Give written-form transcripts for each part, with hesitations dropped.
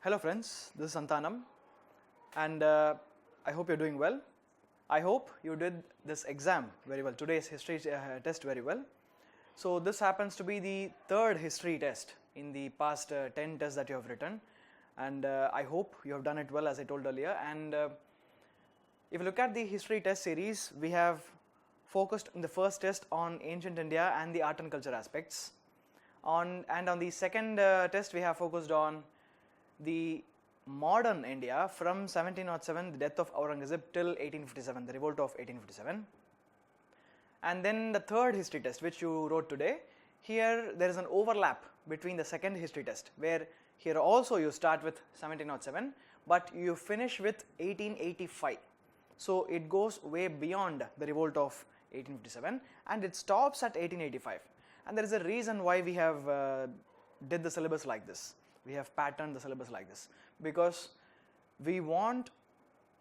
Hello friends, this is Santhanam and I hope you're doing well. I hope you did this exam very well, today's history test very well. So this happens to be the third history test in the past 10 tests that you have written, and I hope you have done it well as I told earlier. And if you look at the history test series, we have focused in the first test on ancient India and the art and culture aspects. On the second test we have focused on the modern India from 1707, the death of Aurangzeb, till 1857, the revolt of 1857. And then the third history test which you wrote today, here there is an overlap between the second history test, where here also you start with 1707 but you finish with 1885. So it goes way beyond the revolt of 1857 and it stops at 1885. And there is a reason why we have did the syllabus like this. We have patterned the syllabus like this because we want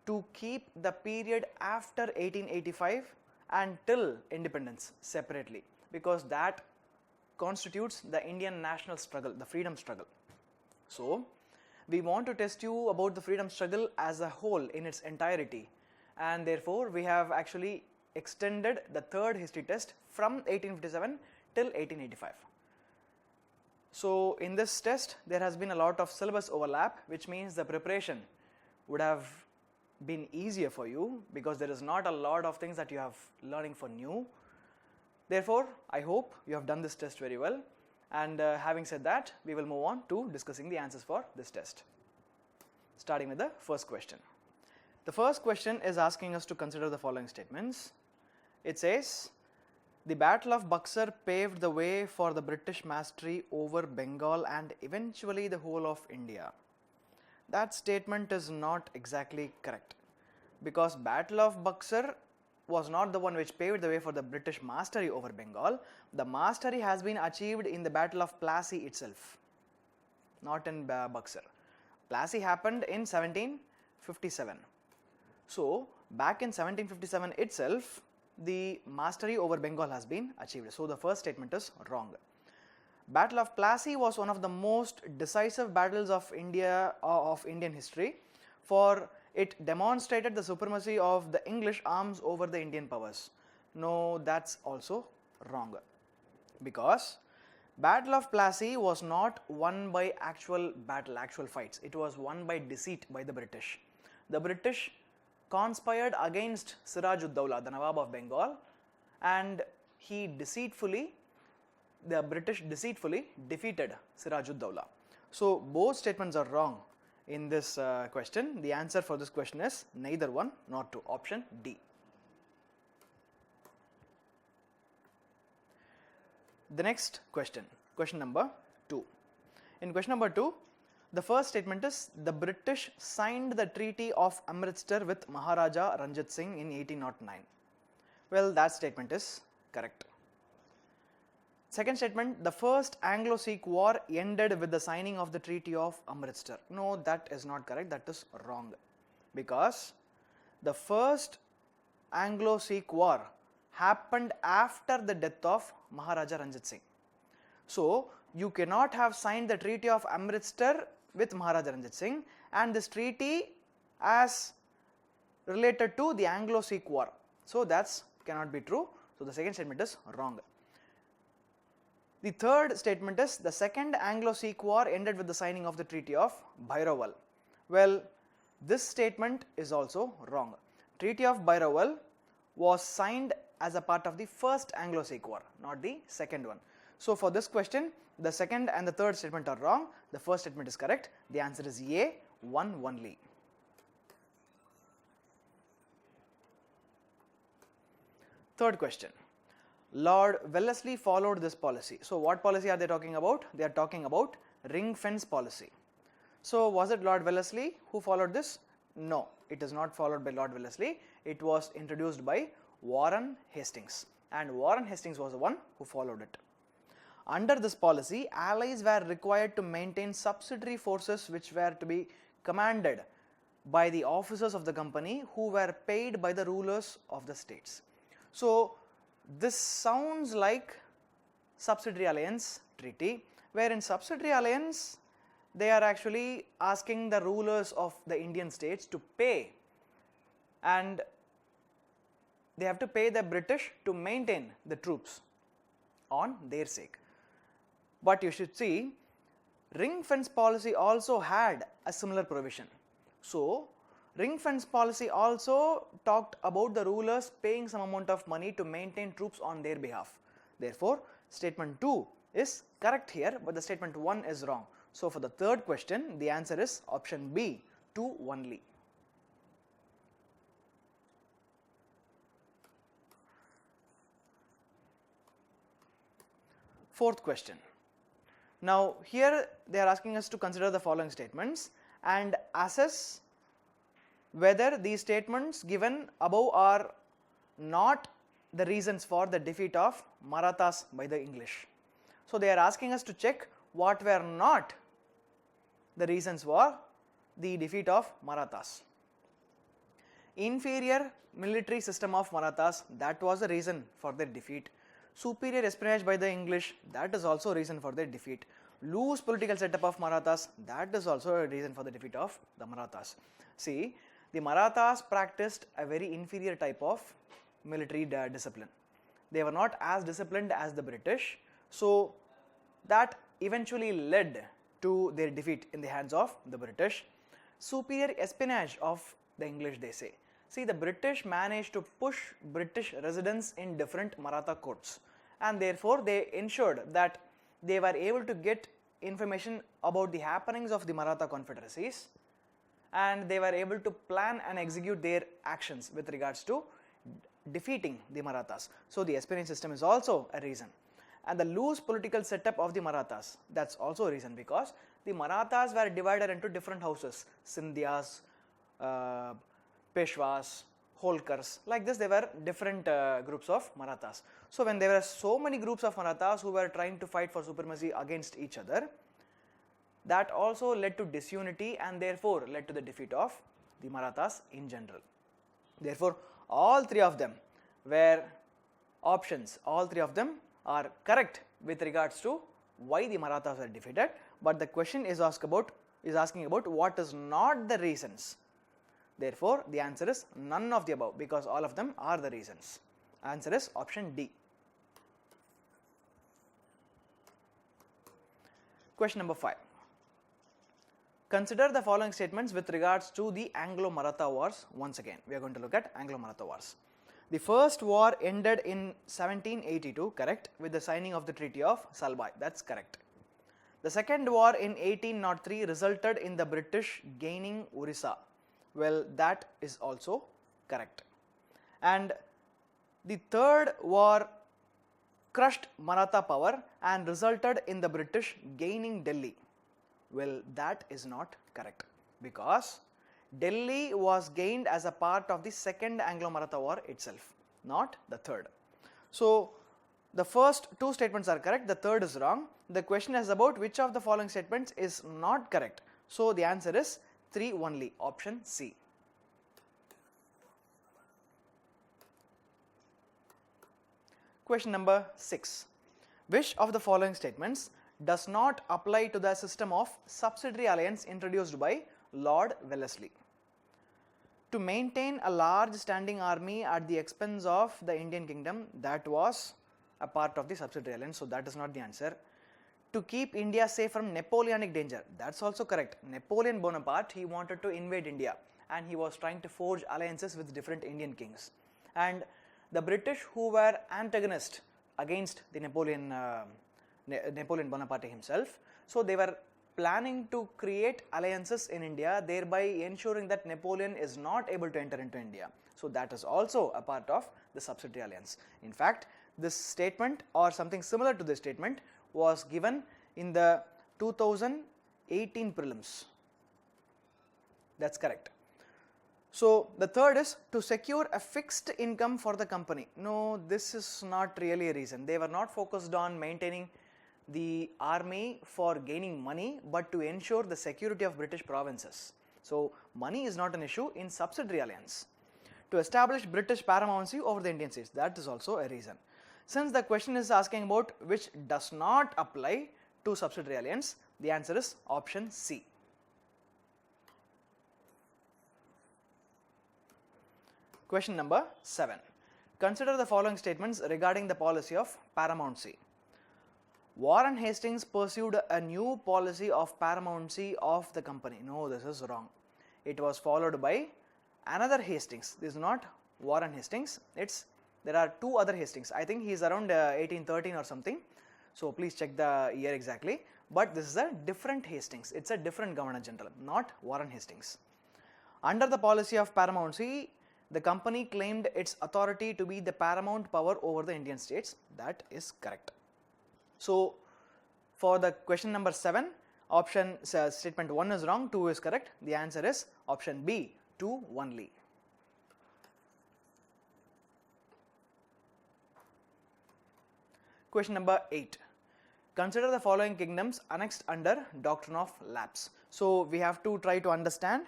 to keep the period after 1885 until independence separately, because that constitutes the Indian national struggle, the freedom struggle. So we want to test you about the freedom struggle as a whole in its entirety, and therefore we have actually extended the third history test from 1857 till 1885. So in this test there has been a lot of syllabus overlap, which means the preparation would have been easier for you because there is not a lot of things that you have learning for new. Therefore I hope you have done this test very well, and having said that, we will move on to discussing the answers for this test, starting with the first question. The first question is asking us to consider the following statements. It says, the Battle of Buxar paved the way for the British mastery over Bengal and eventually the whole of India. That statement is not exactly correct, because Battle of Buxar was not the one which paved the way for the British mastery over Bengal. The mastery has been achieved in the Battle of Plassey itself, not in Buxar. Plassey happened in 1757. So back in 1757 itself, the mastery over Bengal has been achieved. So the first statement is wrong. Battle of Plassey was one of the most decisive battles of Indian history, for it demonstrated the supremacy of the English arms over the Indian powers. No, that's also wrong, because Battle of Plassey was not won by actual battle, actual fights. It was won by deceit by the British. The British conspired against Siraj-ud-Dawla, the Nawab of Bengal, and the British deceitfully defeated Siraj-ud-Dawla. So both statements are wrong in this question. The answer for this question is neither one nor two, option D. The next question, question number 2. In question number 2, the first statement is, the British signed the Treaty of Amritsar with Maharaja Ranjit Singh in 1809. Well, that statement is correct. Second statement, the first Anglo-Sikh war ended with the signing of the Treaty of Amritsar. No, that is not correct, that is wrong, because the first Anglo-Sikh war happened after the death of Maharaja Ranjit Singh. So you cannot have signed the Treaty of Amritsar with Maharaja Ranjit Singh and this treaty as related to the Anglo-Sikh war. So that cannot be true. So the second statement is wrong. The third statement is, the second Anglo-Sikh war ended with the signing of the Treaty of Bhairawal. Well, this statement is also wrong. Treaty of Bhairawal was signed as a part of the first Anglo-Sikh war, not the second one. So for this question, the second and the third statement are wrong. The first statement is correct. The answer is A, one only. Third question. Lord Wellesley followed this policy. So what policy are they talking about? They are talking about ring fence policy. So was it Lord Wellesley who followed this? No, it is not followed by Lord Wellesley. It was introduced by Warren Hastings, and Warren Hastings was the one who followed it. Under this policy, allies were required to maintain subsidiary forces which were to be commanded by the officers of the company who were paid by the rulers of the states. So this sounds like subsidiary alliance treaty, where in subsidiary alliance they are actually asking the rulers of the Indian states to pay, and they have to pay the British to maintain the troops on their sake. But you should see, ring fence policy also had a similar provision. So, ring fence policy also talked about the rulers paying some amount of money to maintain troops on their behalf. Therefore, statement 2 is correct here, but the statement 1 is wrong. So, for the third question, the answer is option B, 2 only. Fourth question. Now, here they are asking us to consider the following statements and assess whether these statements given above are not the reasons for the defeat of Marathas by the English. So, they are asking us to check what were not the reasons for the defeat of Marathas. Inferior military system of Marathas, that was the reason for their defeat. Superior espionage by the English, that is also a reason for their defeat. Loose political setup of Marathas, that is also a reason for the defeat of the Marathas. See, the Marathas practiced a very inferior type of military discipline. They were not as disciplined as the British, so that eventually led to their defeat in the hands of the British. Superior espionage of the English, they say. See, the British managed to push British residents in different Maratha courts, and therefore they ensured that they were able to get information about the happenings of the Maratha confederacies, and they were able to plan and execute their actions with regards to defeating the Marathas. So, the espionage system is also a reason. And the loose political setup of the Marathas, that's also a reason, because the Marathas were divided into different houses, Sindhyas, Peshwas, Holkars, like this. There were different groups of Marathas. So, when there were so many groups of Marathas who were trying to fight for supremacy against each other, that also led to disunity and therefore led to the defeat of the Marathas in general. Therefore, all three of them were options, all three of them are correct with regards to why the Marathas were defeated, but the question is asking about what is not the reasons. Therefore, the answer is none of the above, because all of them are the reasons. Answer is option D. Question number 5. Consider the following statements with regards to the Anglo-Maratha wars. Once again, we are going to look at Anglo-Maratha wars. The first war ended in 1782, correct, with the signing of the Treaty of Salbai. That's correct. The second war in 1803 resulted in the British gaining Orissa. Well, that is also correct. And the third war crushed Maratha power and resulted in the British gaining Delhi. Well, that is not correct, because Delhi was gained as a part of the second Anglo-Maratha war itself, not the third. So, the first two statements are correct, the third is wrong. The question is about which of the following statements is not correct. So, the answer is 3 only, option C. Question number 6. Which of the following statements does not apply to the system of subsidiary alliance introduced by Lord Wellesley? To maintain a large standing army at the expense of the Indian kingdom, that was a part of the subsidiary alliance, so that is not the answer. To keep India safe from Napoleonic danger, that's also correct. Napoleon Bonaparte, he wanted to invade India and he was trying to forge alliances with different Indian kings. And the British, who were antagonists against the Napoleon Bonaparte himself, so they were planning to create alliances in India, thereby ensuring that Napoleon is not able to enter into India. So that is also a part of the subsidiary alliance. In fact, this statement or something similar to this statement was given in the 2018 prelims. That's correct. So the third is to secure a fixed income for the company. No, this is not really a reason. They were not focused on maintaining the army for gaining money, but to ensure the security of British provinces. So money is not an issue in subsidiary alliance. To establish British paramountcy over the Indian states, that is also a reason. Since the question is asking about which does not apply to subsidiary alliance, The answer is option C. Question number 7. Consider the following statements regarding the policy of paramountcy. Warren Hastings pursued a new policy of paramountcy of the company. No, this is wrong. It was followed by another Hastings. This is not Warren Hastings. There are two other Hastings. I think he is around 1813 or something. So please check the year exactly. But this is a different Hastings. It's a different Governor General, not Warren Hastings. Under the policy of paramountcy, the company claimed its authority to be the paramount power over the Indian states. That is correct. So, for the question number 7, option statement 1 is wrong, 2 is correct. The answer is option B, 2 only. Question number 8. Consider the following kingdoms annexed under doctrine of lapse. So, we have to try to understand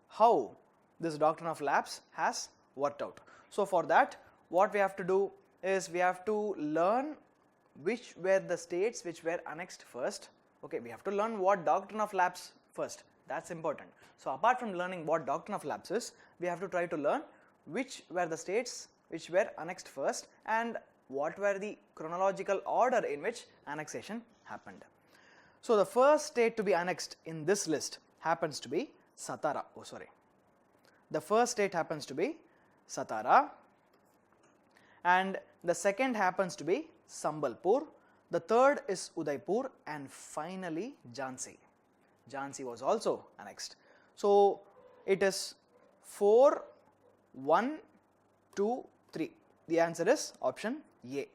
how this doctrine of lapse has worked out. So, for that, what we have to do is we have to learn which were the states which were annexed first. Okay, we have to learn what doctrine of lapse first. That's important. So, apart from learning what doctrine of lapse is, we have to try to learn which were the states which were annexed first and what were the chronological order in which annexation happened. So, the first state to be annexed in this list happens to be Satara. Oh, sorry. The first state happens to be Satara, and the second happens to be Sambalpur, the third is Udaipur, and finally Jhansi. Jhansi was also annexed. So, it is 4, 1, 2, 3. The answer is option A.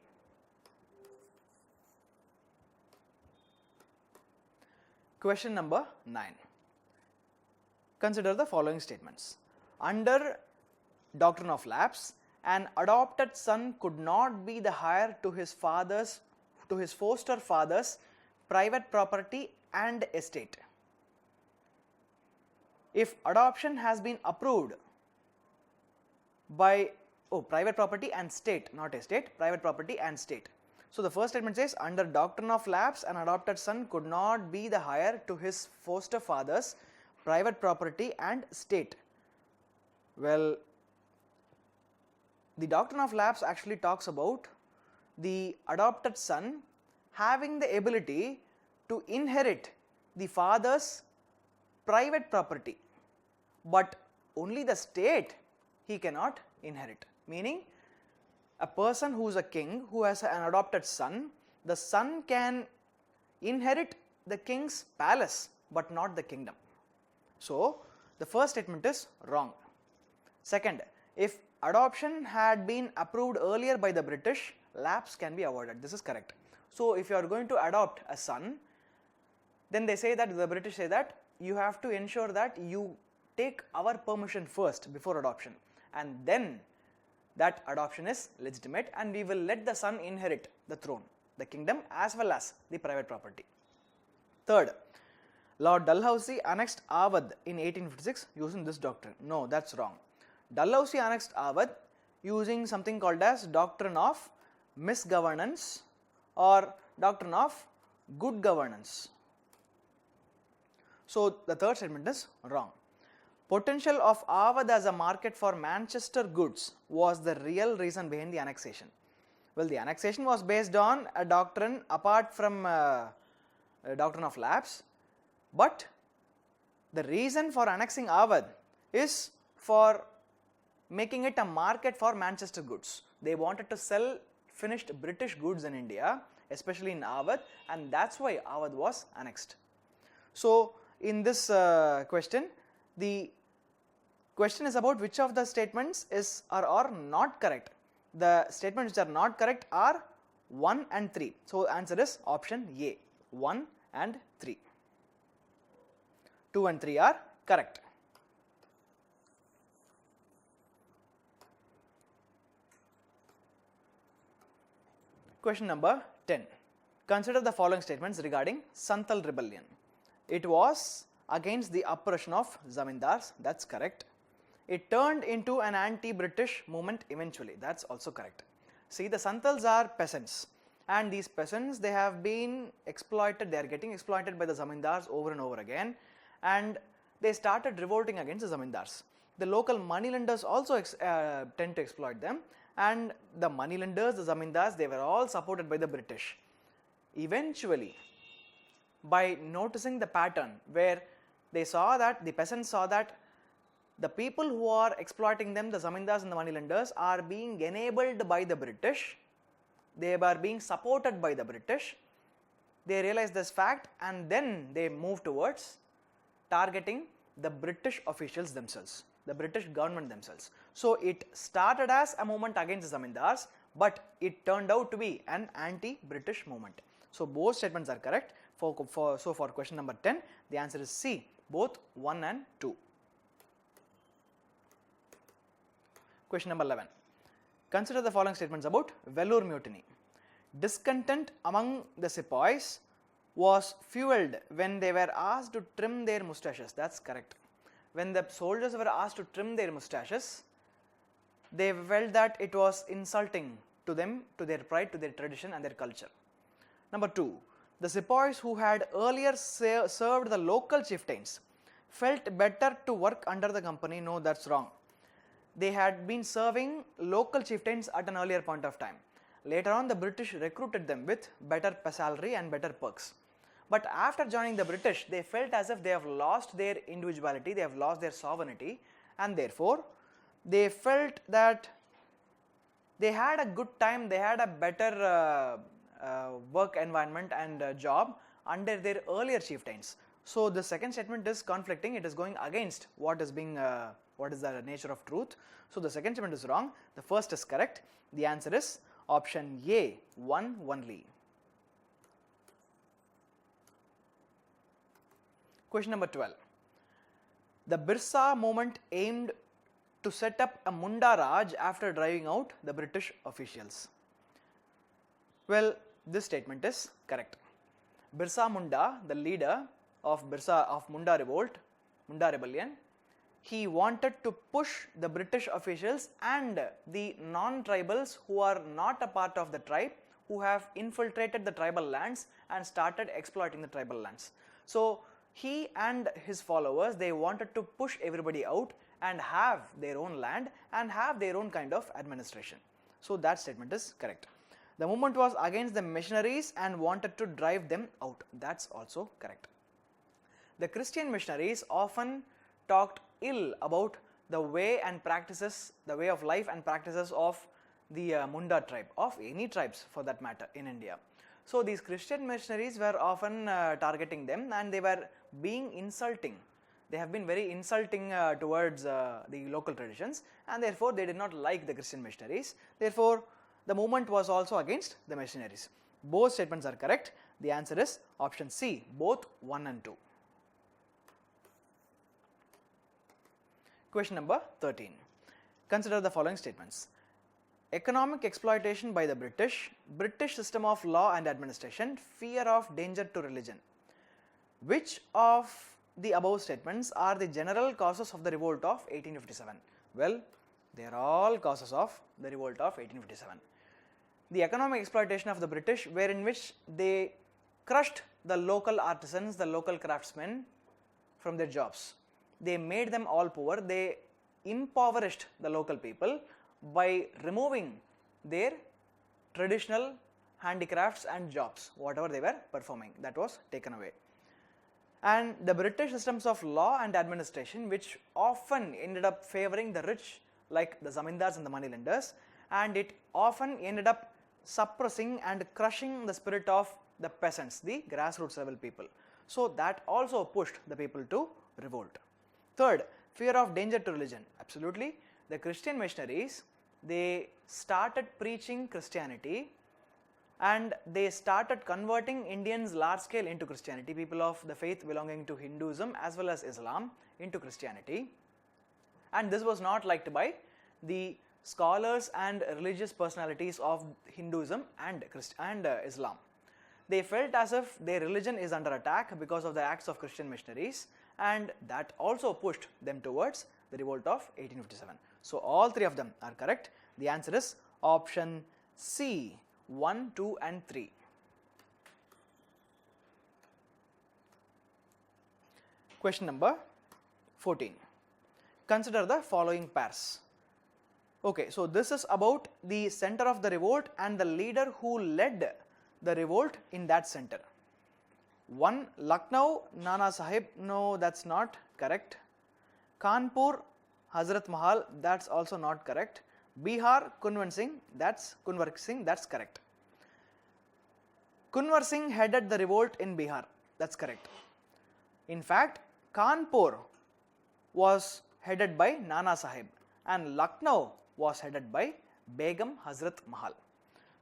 Question number 9. Consider the following statements. Under doctrine of lapse, an adopted son could not be the heir to his foster father's private property and estate. If adoption has been approved by private property and state, not estate, private property and state. So, the first statement says under doctrine of lapse, an adopted son could not be the heir to his foster father's private property and state. Well, the doctrine of lapse actually talks about the adopted son having the ability to inherit the father's private property, but only the state he cannot inherit. Meaning, a person who is a king who has an adopted son, the son can inherit the king's palace but not the kingdom. So, the first statement is wrong. Second, if adoption had been approved earlier by the British, lapse can be avoided. This is correct. So, if you are going to adopt a son, then they say that the British say that you have to ensure that you take our permission first before adoption, and then that adoption is legitimate and we will let the son inherit the throne, the kingdom as well as the private property. Third, Lord Dalhousie annexed Awadh in 1856 using this doctrine. No, that's wrong. Dalhousie annexed Awadh using something called as doctrine of misgovernance or doctrine of good governance. So, the third statement is wrong. Potential of Awadh as a market for Manchester goods was the real reason behind the annexation. Well, the annexation was based on a doctrine apart from a doctrine of lapse, but the reason for annexing Awadh is for making it a market for Manchester goods. They wanted to sell finished British goods in India, especially in Awadh, and that's why Awadh was annexed. So, in this question, the question is about which of the statements are not correct. The statements which are not correct are 1 and 3. So, answer is option A, 1 and 3. 2 and 3 are correct. Question number 10. Consider the following statements regarding Santhal rebellion. It was against the oppression of zamindars, that's correct. It turned into an anti-British movement eventually, that's also correct. See, the Santhals are peasants and these peasants, they have been exploited, they are getting exploited by the zamindars over and over again, and they started revolting against the zamindars. The local moneylenders also tend to exploit them, and the moneylenders, the zamindars, they were all supported by the British. Eventually, by noticing the pattern where they saw that, the peasants saw that the people who are exploiting them, the zamindars and the moneylenders, are being enabled by the British, they were being supported by the British. They realized this fact, and then they moved towards targeting the British officials themselves, the British government themselves. So it started as a movement against the zamindars, but it turned out to be an anti-British movement. So both statements are correct. For question number 10, the answer is C, both 1 and 2. Question number 11. Consider the following statements about Vellore mutiny. Discontent among the sepoys was fueled when they were asked to trim their moustaches. That's correct. When the soldiers were asked to trim their moustaches, they felt that it was insulting to them, to their pride, to their tradition and their culture. Number 2. The sepoys who had earlier served the local chieftains felt better to work under the company. No, that's wrong. They had been serving local chieftains at an earlier point of time. Later on, the British recruited them with better salary and better perks. But after joining the British, they felt as if they have lost their individuality, they have lost their sovereignty, and therefore they felt that they had a good time, they had a better work environment and job under their earlier chieftains. So the second statement is conflicting, it is going against what is being what is the nature of truth. So the second statement is wrong, the first is correct. The answer is option A, 1 only. Question number 12. The Birsa movement aimed to set up a Munda Raj after driving out the British officials. Well, this statement is correct. Birsa Munda, the leader of Munda revolt, Munda rebellion, he wanted to push the British officials and the non-tribals who are not a part of the tribe, who have infiltrated the tribal lands and started exploiting the tribal lands. So he and his followers, they wanted to push everybody out and have their own land and have their own kind of administration. So that statement is correct. The movement was against the missionaries and wanted to drive them out. That's also correct. The Christian missionaries often talked ill about the way and practices, the way of life and practices of the Munda tribe, of any tribes for that matter in India. So these Christian missionaries were often targeting them, and they were being insulting. They have been very insulting towards the local traditions, and therefore they did not like the Christian missionaries. Therefore the movement was also against the missionaries. Both statements are correct. The answer is option C, both 1 and 2. Question number 13. Consider the following statements. Economic exploitation by the British, British system of law and administration, fear of danger to religion. Which of the above statements are the general causes of the revolt of 1857? Well, they are all causes of the revolt of 1857. The economic exploitation of the British, wherein which they crushed the local artisans, the local craftsmen from their jobs. They made them all poor. They impoverished the local people by removing their traditional handicrafts and jobs, whatever they were performing, that was taken away. And the British systems of law and administration, which often ended up favoring the rich like the zamindars and the moneylenders, and it often ended up suppressing and crushing the spirit of the peasants, the grassroots level people. So that also pushed the people to revolt. Third, fear of danger to religion. Absolutely, the Christian missionaries, they started preaching Christianity and they started converting Indians large scale into Christianity, people of the faith belonging to Hinduism as well as Islam into Christianity. And this was not liked by the scholars and religious personalities of Hinduism and Islam. They felt as if their religion is under attack because of the acts of Christian missionaries, and that also pushed them towards the revolt of 1857. So all three of them are correct. The answer is option C, 1, 2 and 3. Question number 14. Consider the following pairs. Okay, so this is about the center of the revolt and the leader who led the revolt in that center. 1. Lucknow, Nana Sahib. No, that's not correct. Kanpur, Hazrat Mahal. That's also not correct. Bihar, Kunwar Singh. That's correct. Kunwar Singh headed the revolt in Bihar. That's correct. In fact, Kanpur was headed by Nana Sahib and Lucknow was headed by Begum Hazrat Mahal.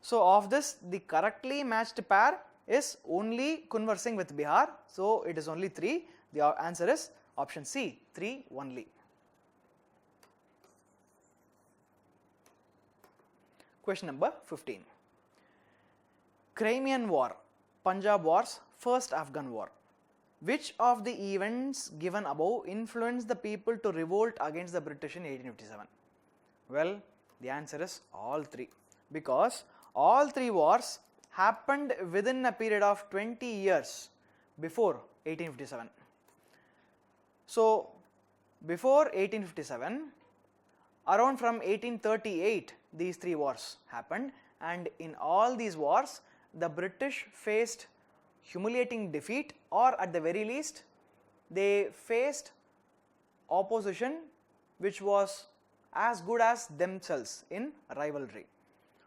So of this, the correctly matched pair is only Kunwar Singh with Bihar. So it is only 3. The answer is option C, 3 only. Question number 15. Crimean War, Punjab Wars, First Afghan War. Which of the events given above influenced the people to revolt against the British in 1857? Well, the answer is all 3, because all 3 wars happened within a period of 20 years before 1857. So, before 1857, around from 1838, these 3 wars happened, and in all these wars, the British faced humiliating defeat, or at the very least, they faced opposition which was as good as themselves in rivalry.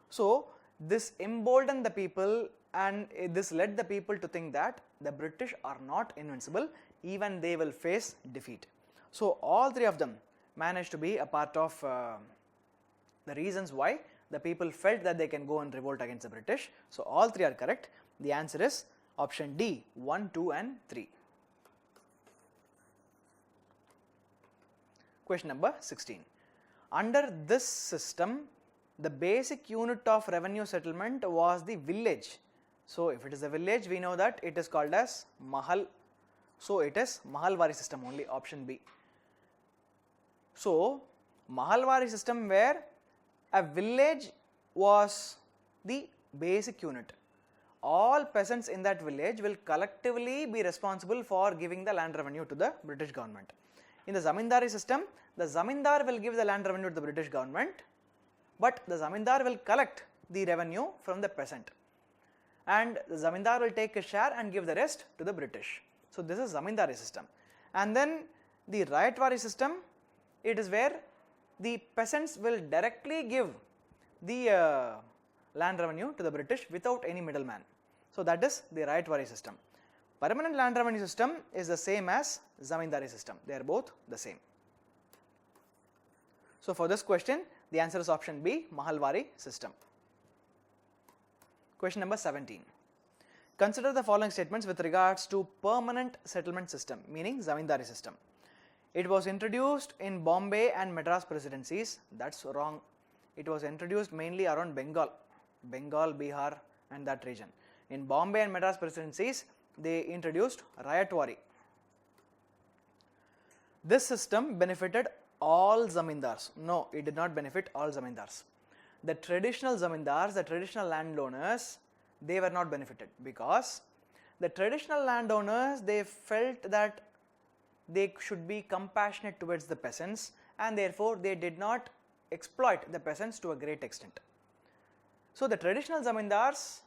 So, this emboldened the people and this led the people to think that the British are not invincible, even they will face defeat. So, all 3 of them managed to be a part of the reasons why the people felt that they can go and revolt against the British. So, all 3 are correct. The answer is option D, 1, 2 and 3. Question number 16. Under this system, the basic unit of revenue settlement was the village. So, if it is a village, we know that it is called as Mahal. So, it is Mahalwari system only, option B. So, Mahalwari system where a village was the basic unit. All peasants in that village will collectively be responsible for giving the land revenue to the British government. In the Zamindari system, the Zamindar will give the land revenue to the British government, but the Zamindar will collect the revenue from the peasant, and the Zamindar will take a share and give the rest to the British. So, this is Zamindari system. And then the Rayatwari system, it is where the peasants will directly give the land revenue to the British without any middleman. So, that is the Rayatwari system. Permanent land revenue system is the same as Zamindari system. They are both the same. So, for this question, the answer is option B, Mahalwari system. Question number 17. Consider the following statements with regards to permanent settlement system, meaning Zamindari system. It was introduced in Bombay and Madras presidencies. That's wrong. It was introduced mainly around Bengal, Bihar and that region. In Bombay and Madras presidencies, they introduced Rayatwari. This system benefited all zamindars. No, it did not benefit all zamindars. The traditional zamindars, the traditional landowners, they were not benefited, because the traditional landowners, they felt that they should be compassionate towards the peasants, and therefore they did not exploit the peasants to a great extent. So, the traditional zamindars,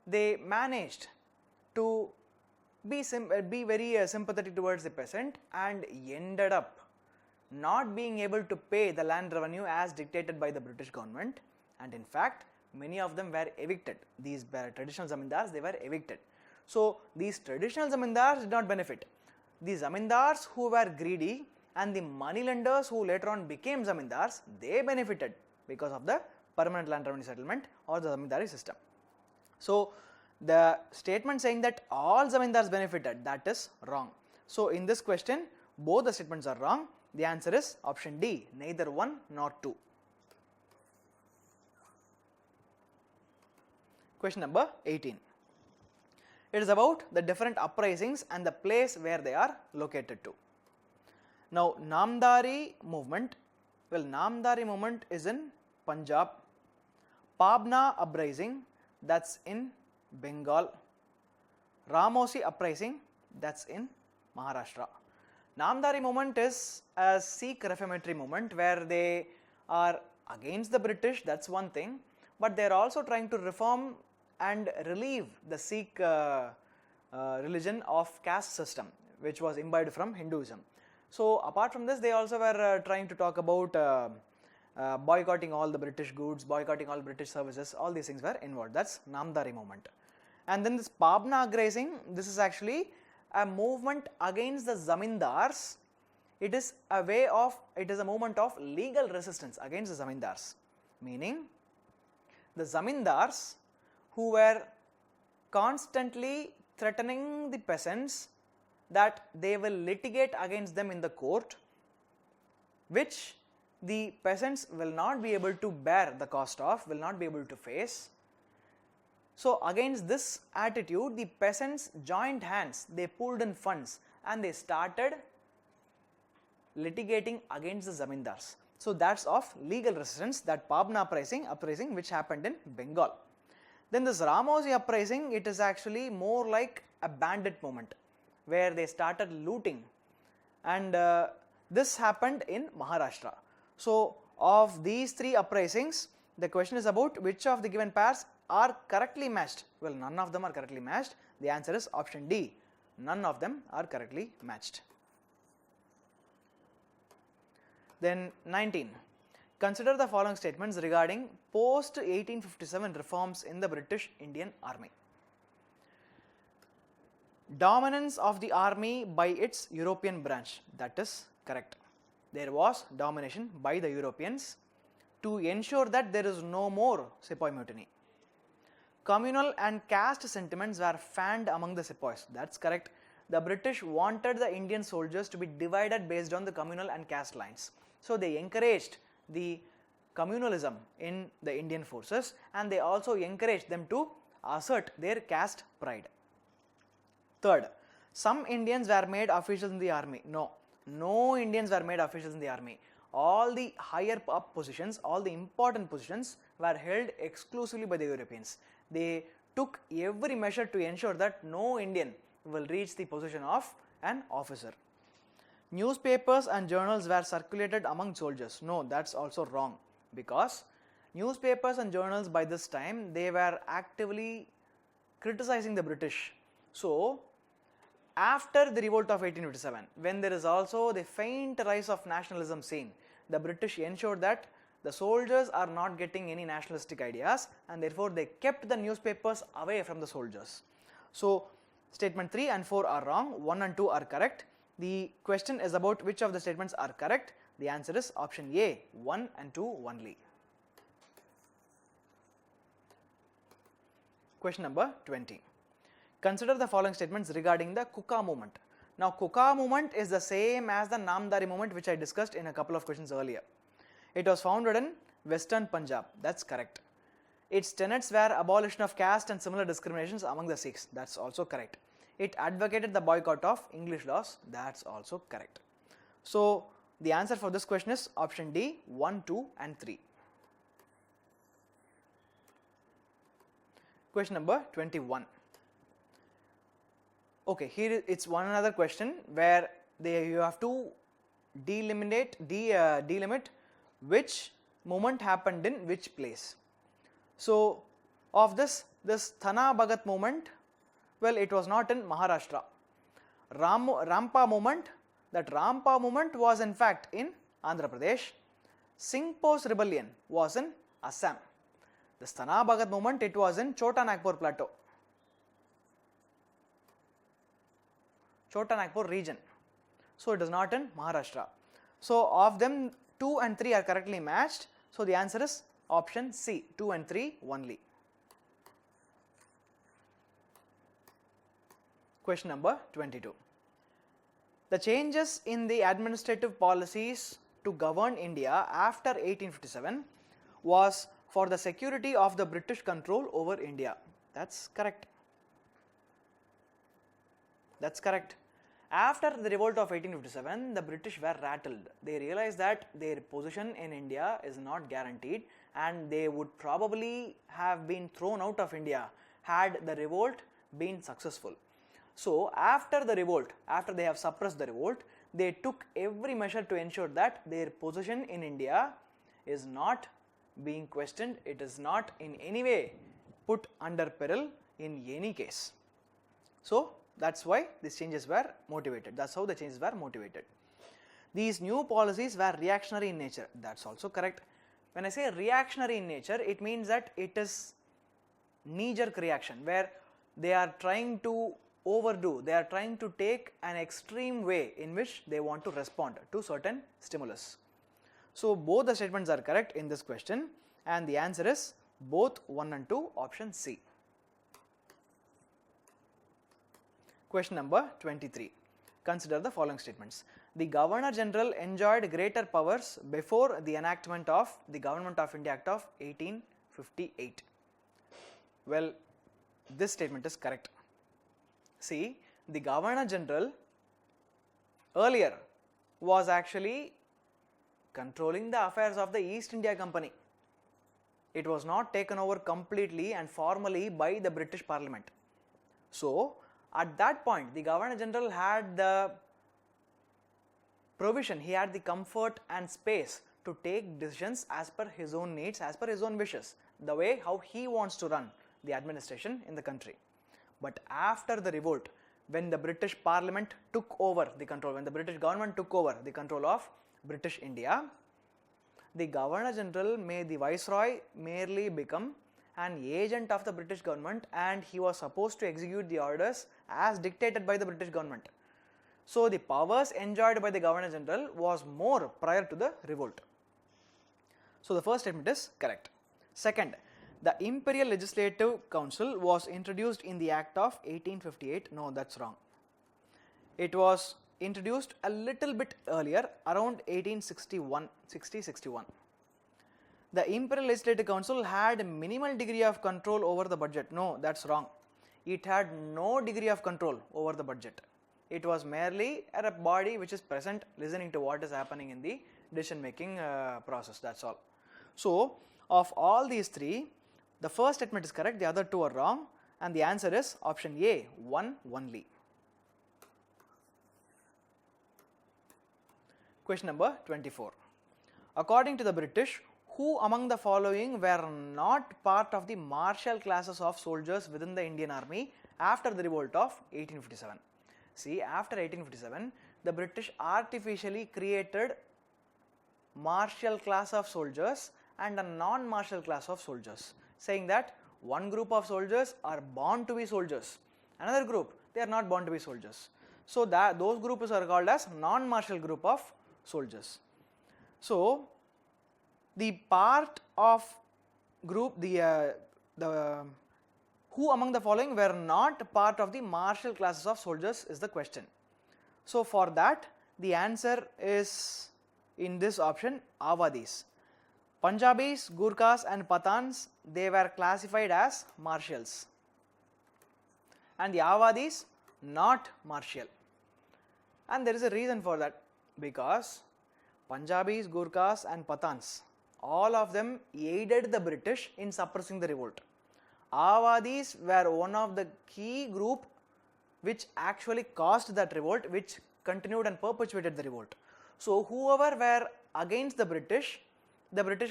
they managed to be very sympathetic towards the peasant and ended up not being able to pay the land revenue as dictated by the British government, and in fact many of them were evicted. These traditional zamindars, they were evicted. So, these traditional zamindars did not benefit. The zamindars who were greedy and the moneylenders who later on became zamindars, they benefited because of the permanent land revenue settlement or the zamindari system. So, the statement saying that all zamindars benefited, that is wrong. So, in this question, both the statements are wrong. The answer is option D, neither 1 nor 2. Question number 18. It is about the different uprisings and the place where they are located to. Now, Namdari movement, well, Namdari movement is in Punjab. Pabna uprising, that's in Bengal. Ramosi uprising, that's in Maharashtra. Namdari movement is a Sikh reformatory movement where they are against the British, that's one thing, but they are also trying to reform and relieve the Sikh religion of caste system, which was imbibed from Hinduism. So apart from this, they also were trying to talk about boycotting all the British goods, boycotting all British services, all these things were involved. That's Namdari movement. And then this Pabna uprising, this is actually a movement against the zamindars. It is a movement of legal resistance against the zamindars, meaning the zamindars who were constantly threatening the peasants that they will litigate against them in the court, which the peasants will not be able to bear the cost of, will not be able to face. So against this attitude, the peasants joined hands, they pooled in funds and they started litigating against the zamindars. So that's of legal resistance, that Pabna uprising which happened in Bengal. Then this Ramosi uprising, it is actually more like a bandit movement where they started looting, and this happened in Maharashtra. So of these three uprisings, the question is about which of the given pairs are correctly matched. Well, none of them are correctly matched. The answer is option D. None of them are correctly matched. Then 19. Consider the following statements regarding post 1857 reforms in the British Indian Army. Dominance of the army by its European branch. That is correct. There was domination by the Europeans to ensure that there is no more sepoy mutiny. Communal and caste sentiments were fanned among the sepoys. That's correct. The British wanted the Indian soldiers to be divided based on the communal and caste lines. So they encouraged the communalism in the Indian forces, and they also encouraged them to assert their caste pride. Third, some Indians were made officials in the army. No Indians were made officials in the army. All the higher up positions, all the important positions were held exclusively by the Europeans. They took every measure to ensure that no Indian will reach the position of an officer. Newspapers and journals were circulated among soldiers. No, that's also wrong, because newspapers and journals by this time, they were actively criticizing the British. So after the revolt of 1857, when there is also the faint rise of nationalism seen, the British ensured that the soldiers are not getting any nationalistic ideas, and therefore they kept the newspapers away from the soldiers. So statement 3 and 4 are wrong, 1 and 2 are correct. The question is about which of the statements are correct. The answer is option A, 1 and 2 only. Question number 20. Consider the following statements regarding the Kuka movement. Now Kuka movement is the same as the Namdari movement which I discussed in a couple of questions earlier. It was founded in Western Punjab. That's correct. Its tenets were abolition of caste and similar discriminations among the Sikhs. That's also correct. It advocated the boycott of English laws. That's also correct. So the answer for this question is option D, 1, 2 and 3. Question number 21. Okay, here it's one another question where you have to delimit which movement happened in which place. So of this Thana Bhagat movement, well, it was not in Maharashtra. Rampa movement was in fact in Andhra Pradesh. Singpo's rebellion was in Assam. The Thana Bhagat movement, it was in Chota Nagpur plateau, Chota Nagpur region. So it is not in Maharashtra. So of them, 2 and 3 are correctly matched. So the answer is option C, 2 and 3 only. Question number 22. The changes in the administrative policies to govern India after 1857 was for the security of the British control over India. That's correct. That's correct. After the revolt of 1857, the British were rattled. They realized that their position in India is not guaranteed and they would probably have been thrown out of India had the revolt been successful. So after the revolt, after they have suppressed the revolt, they took every measure to ensure that their position in India is not being questioned, it is not in any way put under peril in any case. So that's why these changes were motivated. That's how the changes were motivated. These new policies were reactionary in nature. That's also correct. When I say reactionary in nature, it means that it is knee-jerk reaction where they are trying to overdo, they are trying to take an extreme way in which they want to respond to certain stimulus. So both the statements are correct in this question and the answer is both 1 and 2, option C. Question number 23. Consider the following statements. The Governor General enjoyed greater powers before the enactment of the Government of India Act of 1858. Well, this statement is correct. See, the Governor General earlier was actually controlling the affairs of the East India Company. It was not taken over completely and formally by the British Parliament. So, at that point, the Governor General had the provision, he had the comfort and space to take decisions as per his own needs, as per his own wishes, the way how he wants to run the administration in the country. But after the revolt, when the British Parliament took over the control, when the British government took over the control of British India, the Governor General made the Viceroy merely become an agent of the British government and he was supposed to execute the orders as dictated by the British government. So the powers enjoyed by the Governor General was more prior to the revolt. So the first statement is correct. Second, the Imperial Legislative Council was introduced in the Act of 1858. No, that's wrong. It was introduced a little bit earlier, around 1861. The Imperial Legislative Council had minimal degree of control over the budget. No, that's wrong. It had no degree of control over the budget. It was merely a body which is present, listening to what is happening in the decision making process, that's all. So, of all these three, the first statement is correct, the other two are wrong, and the answer is option A, 1 only. Question number 24. According to the British, who among the following were not part of the martial classes of soldiers within the Indian Army after the revolt of 1857? See, after 1857, the British artificially created martial class of soldiers and a non-martial class of soldiers, saying that one group of soldiers are born to be soldiers, another group, they are not born to be soldiers. So that those groups are called as non-martial group of soldiers. So the part of group, who among the following were not part of the martial classes of soldiers is the question. So for that, the answer is in this option, Awadis. Punjabis, Gurkhas and Pathans, they were classified as martials. And the Awadis, not martial. And there is a reason for that, because Punjabis, Gurkhas and Pathans, all of them aided the British in suppressing the revolt. Awadis were one of the key group which actually caused that revolt, which continued and perpetuated the revolt. So whoever were against the British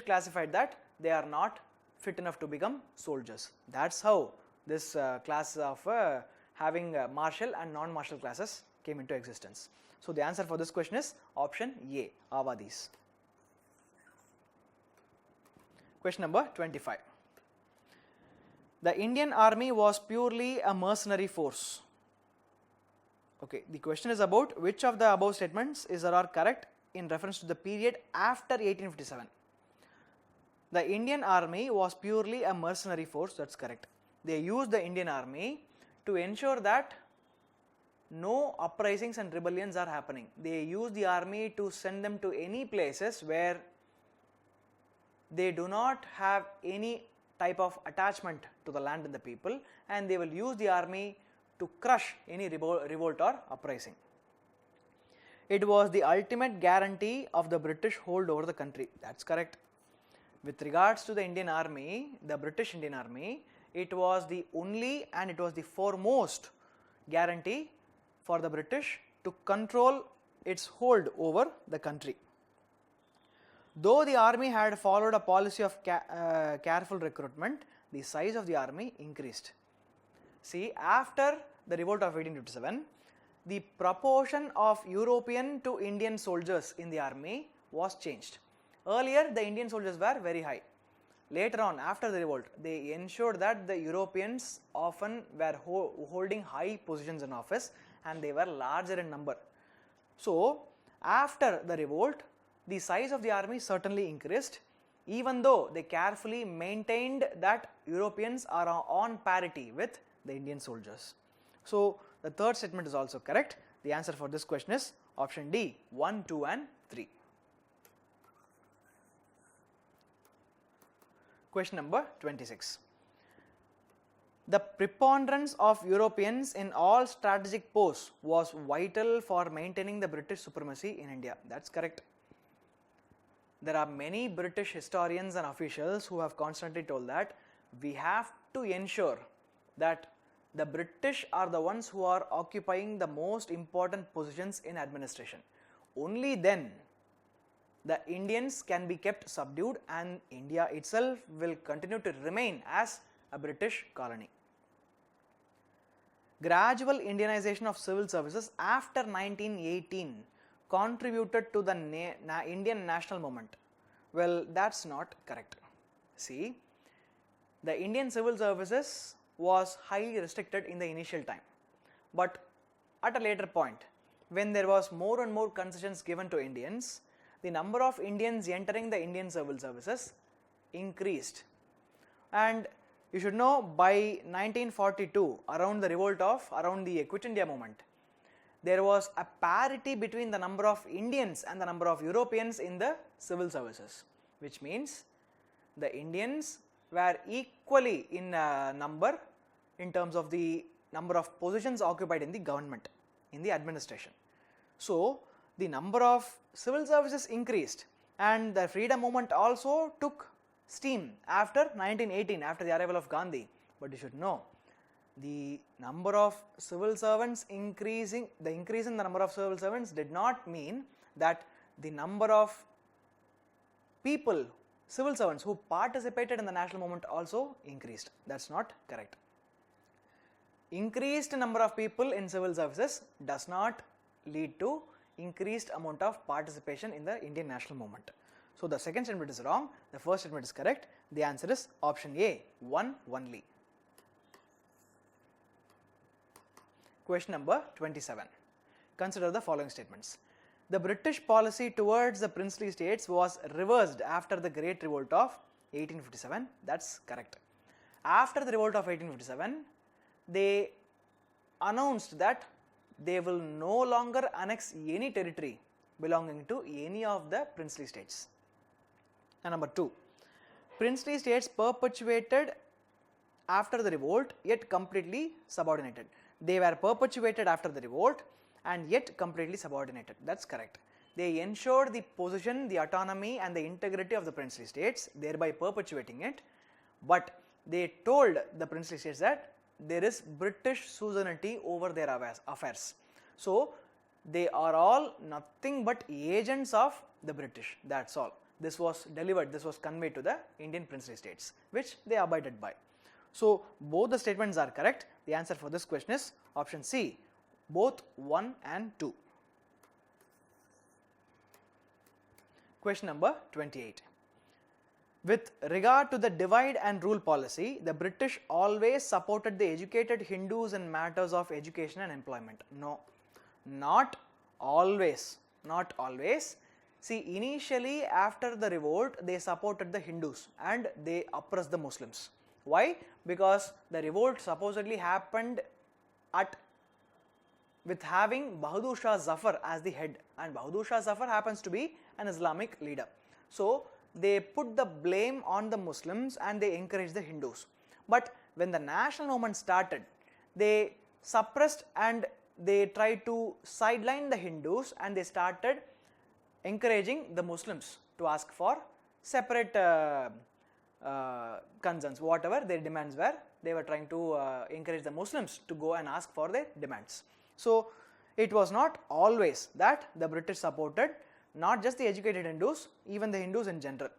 classified that they are not fit enough to become soldiers. That's how this class of having martial and non-martial classes came into existence. So the answer for this question is option A, Awadis. Question number 25. The Indian Army was purely a mercenary force. Okay, the question is about which of the above statements are correct in reference to the period after 1857. The Indian Army was purely a mercenary force, that's correct. They used the Indian Army to ensure that no uprisings and rebellions are happening. They used the army to send them to any places where they do not have any type of attachment to the land and the people, and they will use the army to crush any revolt or uprising. it was the ultimate guarantee of the British hold over the country. That's correct. With regards to the Indian Army, the British Indian Army, it was the only and it was the foremost guarantee for the British to control its hold over the country. Though the army had followed a policy of careful recruitment, the size of the army increased. See, after the revolt of 1857, the proportion of European to Indian soldiers in the army was changed. Earlier, the Indian soldiers were very high. Later on, after the revolt, they ensured that the Europeans often were holding high positions in office and they were larger in number. So, after the revolt, the size of the army certainly increased, even though they carefully maintained that Europeans are on parity with the Indian soldiers. So, the third statement is also correct. The answer for this question is option D, 1, 2 and 3. Question number 26. The preponderance of Europeans in all strategic posts was vital for maintaining the British supremacy in India. That's correct. There are many British historians and officials who have constantly told that we have to ensure that the British are the ones who are occupying the most important positions in administration. Only then the Indians can be kept subdued and India itself will continue to remain as a British colony. Gradual Indianization of civil services after 1918 contributed to the Indian national movement. Well, that's not correct. See, the Indian civil services was highly restricted in the initial time, but at a later point, when there was more and more concessions given to Indians, the number of Indians entering the Indian civil services increased. And you should know, by 1942, around the Quit India movement, there was a parity between the number of Indians and the number of Europeans in the civil services, which means the Indians were equally in number in terms of the number of positions occupied in the government, in the administration. So, the number of civil services increased and the freedom movement also took steam after 1918, after the arrival of Gandhi. But you should know, the number of civil servants increasing, the increase in the number of civil servants did not mean that the number of people, civil servants who participated in the national movement also increased. That's not correct. Increased number of people in civil services does not lead to increased amount of participation in the Indian national movement. So, the second statement is wrong, the first statement is correct. The answer is option A, 1 only. Question number 27. Consider the following statements. The British policy towards the princely states was reversed after the Great Revolt of 1857. That's correct. After the revolt of 1857, they announced that they will no longer annex any territory belonging to any of the princely states. And number 2, princely states perpetuated after the revolt yet completely subordinated. They were perpetuated after the revolt and yet completely subordinated. That's correct. They ensured the position, the autonomy and the integrity of the princely states, thereby perpetuating it. But they told the princely states that there is British suzerainty over their affairs. So, they are all nothing but agents of the British. That's all. This was delivered, this was conveyed to the Indian princely states, which they abided by. So, both the statements are correct. The answer for this question is option C, both 1 and 2. Question number 28. With regard to the divide and rule policy, the British always supported the educated Hindus in matters of education and employment. No, not always. Not always. See, initially after the revolt, they supported the Hindus and they oppressed the Muslims. Why? Because the revolt supposedly happened with having Bahadur Shah Zafar as the head, and Bahadur Shah Zafar happens to be an Islamic leader. So, they put the blame on the Muslims and they encouraged the Hindus. But when the national movement started, they suppressed and they tried to sideline the Hindus and they started encouraging the Muslims to ask for separate concerns, whatever their demands were. They were trying to encourage the Muslims to go and ask for their demands. So it was not always that the British supported not just the educated Hindus, even the Hindus in general.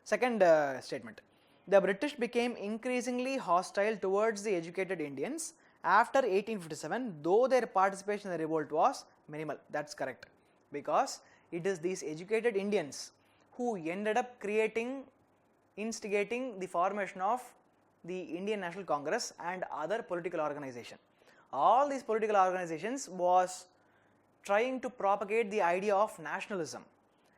Second statement, the British became increasingly hostile towards the educated Indians after 1857, though their participation in the revolt was minimal. That's correct, because it is these educated Indians who ended up instigating the formation of the Indian National Congress and other political organization. All these political organizations was trying to propagate the idea of nationalism,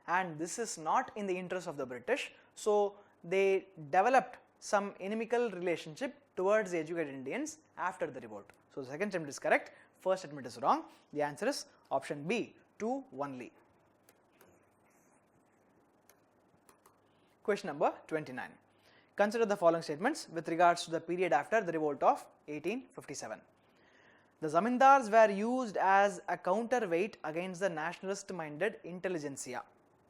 and this is not in the interest of the British. So they developed some inimical relationship towards the educated Indians after the revolt. So the second statement is correct, first statement is wrong. The answer is option B, 2 only. Question number 29. Consider the following statements with regards to the period after the revolt of 1857. The zamindars were used as a counterweight against the nationalist-minded intelligentsia.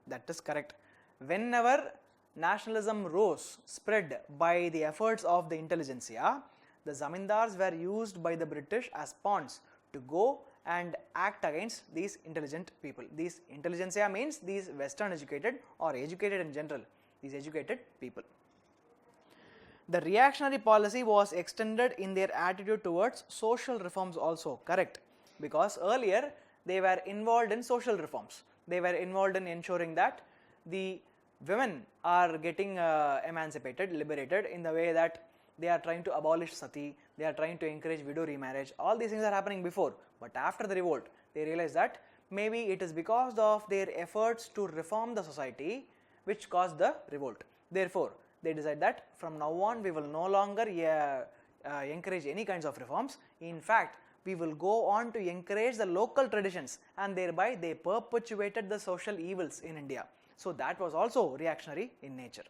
That is correct. Whenever nationalism rose, spread by the efforts of the intelligentsia, the zamindars were used by the British as pawns to go and act against these intelligent people. These intelligentsia means these Western educated or educated in general, these educated people. The reactionary policy was extended in their attitude towards social reforms also. Correct, because earlier they were involved in social reforms. They were involved in ensuring that the women are getting emancipated, liberated, in the way that they are trying to abolish sati, they are trying to encourage widow remarriage. All these things are happening before, but after the revolt they realized that maybe it is because of their efforts to reform the society which caused the revolt. Therefore they decide that from now on we will no longer encourage any kinds of reforms. In fact, we will go on to encourage the local traditions, and thereby they perpetuated the social evils in India. So that was also reactionary in nature.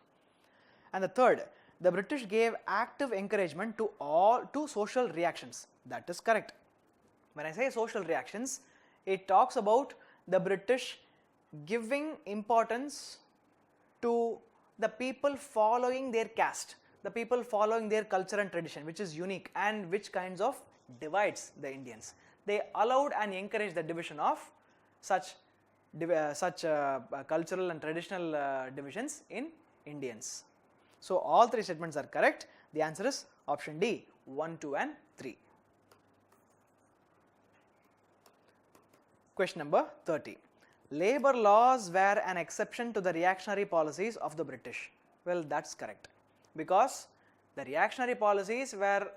And the third, the British gave active encouragement to social reactions. That is correct. When I say social reactions, it talks about the British giving importance to the people following their caste, the people following their culture and tradition, which is unique and which kinds of divides the Indians. They allowed and encouraged the division of such cultural and traditional divisions in Indians. So all three statements are correct. The answer is option D, 1, 2 and 3. Question number 30. Labour laws were an exception to the reactionary policies of the British. Well, that's correct, because the reactionary policies were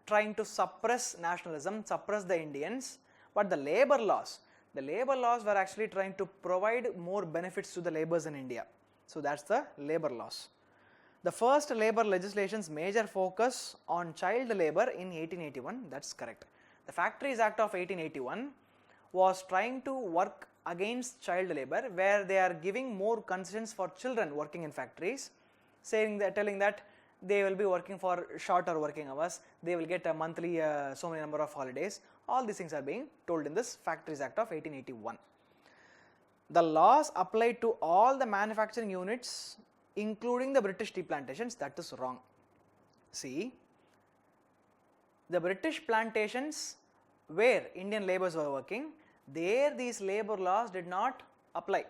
trying to suppress nationalism, suppress the Indians, but the labour laws were actually trying to provide more benefits to the labourers in India. So that's the labour laws. The first labour legislation's major focus on child labour in 1881, that's correct. The Factories Act of 1881 was trying to work against child labour, where they are giving more concessions for children working in factories, telling that they will be working for shorter working hours, they will get a monthly so many number of holidays. All these things are being told in this Factories Act of 1881. The laws applied to all the manufacturing units, including the British tea plantations. That is wrong. See, the British plantations where Indian labourers were working, there these labour laws did not apply.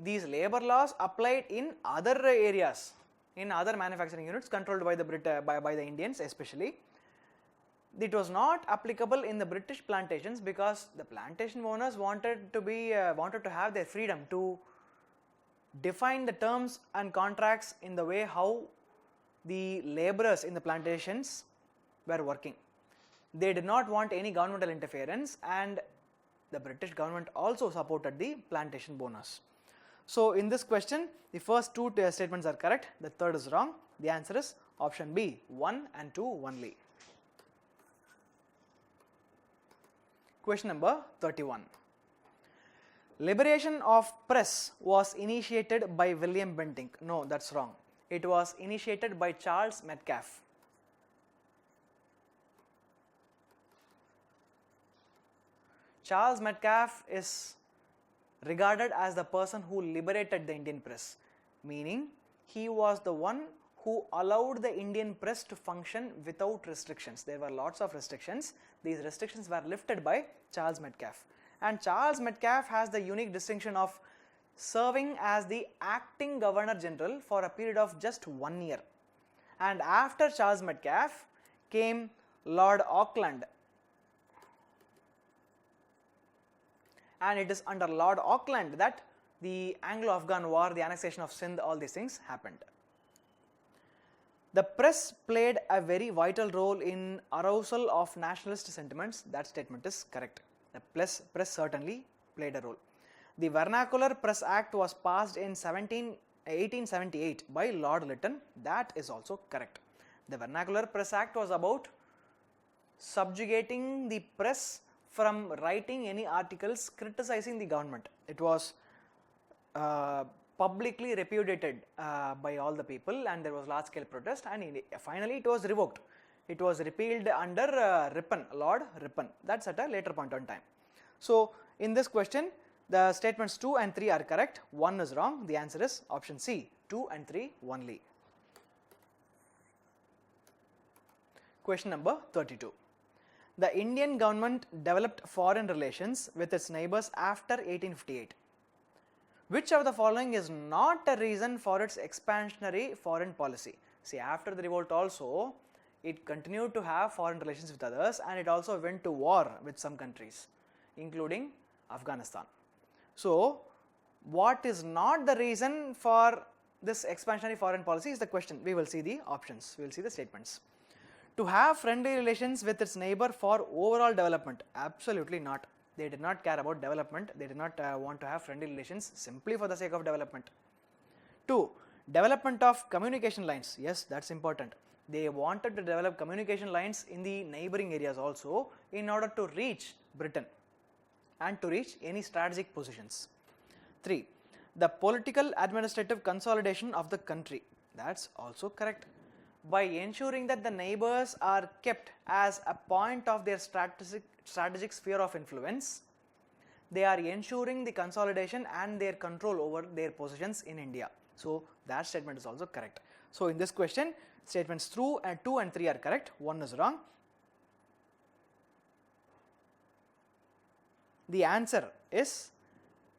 These labour laws applied in other areas, in other manufacturing units controlled by the by the Indians especially. It was not applicable in the British plantations because the plantation owners wanted to have their freedom to define the terms and contracts in the way how the labourers in the plantations were working. They did not want any governmental interference, and the British government also supported the plantation bonus. So in this question, the first two statements are correct, the third is wrong. The answer is option B, 1 and 2 only. Question number 31. Liberation of press was initiated by William Bentinck. No, that's wrong. It was initiated by Charles Metcalfe. Charles Metcalfe is regarded as the person who liberated the Indian press, meaning he was the one who allowed the Indian press to function without restrictions. There were lots of restrictions. These restrictions were lifted by Charles Metcalfe. And Charles Metcalfe has the unique distinction of serving as the acting Governor General for a period of just 1 year. And after Charles Metcalfe came Lord Auckland. And it is under Lord Auckland that the Anglo-Afghan War, the annexation of Sindh, all these things happened. The press played a very vital role in arousal of nationalist sentiments. That statement is correct. The press certainly played a role. The Vernacular Press Act was passed in 1878 by Lord Lytton. That is also correct. The Vernacular Press Act was about subjugating the press from writing any articles criticizing the government. It was publicly repudiated by all the people, and there was large scale protest, and finally it was revoked. It was repealed under Ripon, Lord Ripon. That's at a later point in time. So in this question, the statements 2 and 3 are correct, 1 is wrong. The answer is option C, 2 and 3 only. Question number 32. The Indian government developed foreign relations with its neighbors after 1858. Which of the following is not a reason for its expansionary foreign policy? See, after the revolt also, it continued to have foreign relations with others, and it also went to war with some countries, including Afghanistan. So, what is not the reason for this expansionary foreign policy is the question. We will see the options, we will see the statements. To have friendly relations with its neighbor for overall development? Absolutely not. They did not care about development. They did not want to have friendly relations simply for the sake of development. 2. Development of communication lines. Yes, that's important. They wanted to develop communication lines in the neighboring areas also in order to reach Britain and to reach any strategic positions. 3. The political administrative consolidation of the country. That's also correct. By ensuring that the neighbors are kept as a point of their strategic sphere of influence, they are ensuring the consolidation and their control over their positions in India. So that statement is also correct. So in this question, statements 2 and 3 are correct, 1 is wrong. The answer is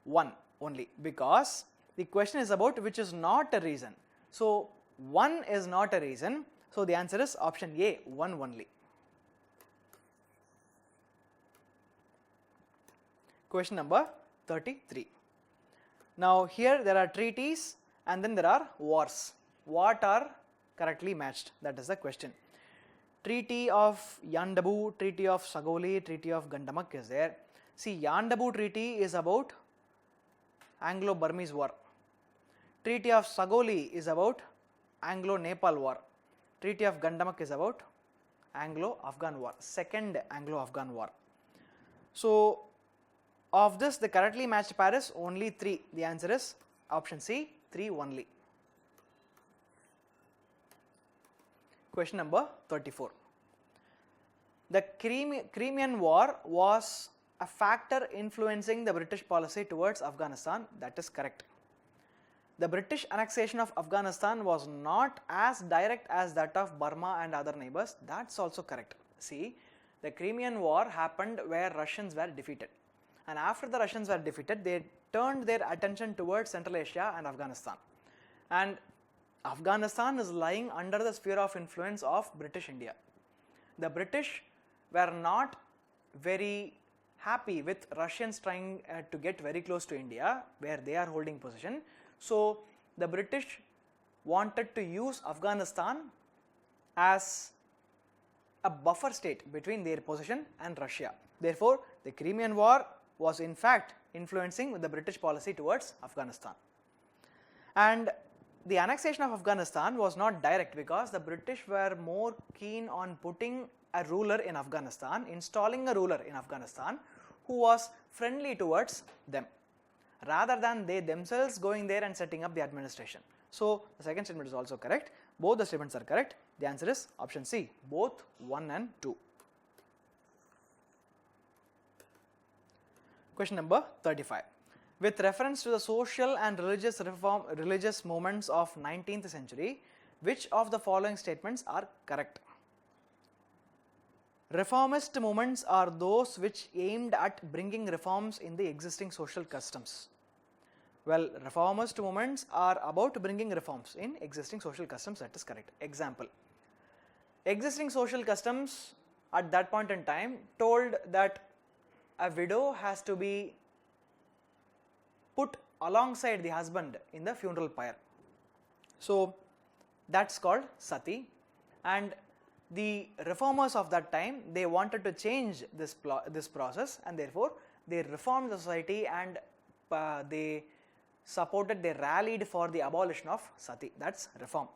1 only, because the question is about which is not a reason. So 1 is not a reason, so the answer is option A, 1 only. Question number 33. Now here there are treaties and then there are wars. What are correctly matched? That is the question. Treaty of Yandabu, Treaty of Sagoli, Treaty of Gandamak is there. See, Yandabu Treaty is about Anglo-Burmese War. Treaty of Sagoli is about Anglo-Nepal War. Treaty of Gandamak is about Anglo-Afghan War, Second Anglo-Afghan War. So of this, the correctly matched pair is only 3. The answer is option C, 3 only. Question number 34. The Crimean War was a factor influencing the British policy towards Afghanistan. That is correct. The British annexation of Afghanistan was not as direct as that of Burma and other neighbors. That's also correct. See, the Crimean War happened where Russians were defeated. And after the Russians were defeated, they turned their attention towards Central Asia and Afghanistan. And Afghanistan is lying under the sphere of influence of British India. The British were not very happy with Russians trying to get very close to India, where they are holding position. So the British wanted to use Afghanistan as a buffer state between their position and Russia. Therefore, the Crimean War was in fact influencing the British policy towards Afghanistan. And the annexation of Afghanistan was not direct, because the British were more keen on putting a ruler in Afghanistan, installing a ruler in Afghanistan who was friendly towards them, rather than they themselves going there and setting up the administration. So the second statement is also correct. Both the statements are correct. The answer is option C, both 1 and 2. Question number 35. With reference to the social and religious movements of 19th century, which of the following statements are correct? Reformist movements are those which aimed at bringing reforms in the existing social customs. Well, reformist movements are about bringing reforms in existing social customs, that is correct. Example, existing social customs at that point in time told that a widow has to be put alongside the husband in the funeral pyre. So that's called sati, and the reformers of that time, they wanted to change this process, and therefore they reformed the society, and they rallied for the abolition of sati. That's reform.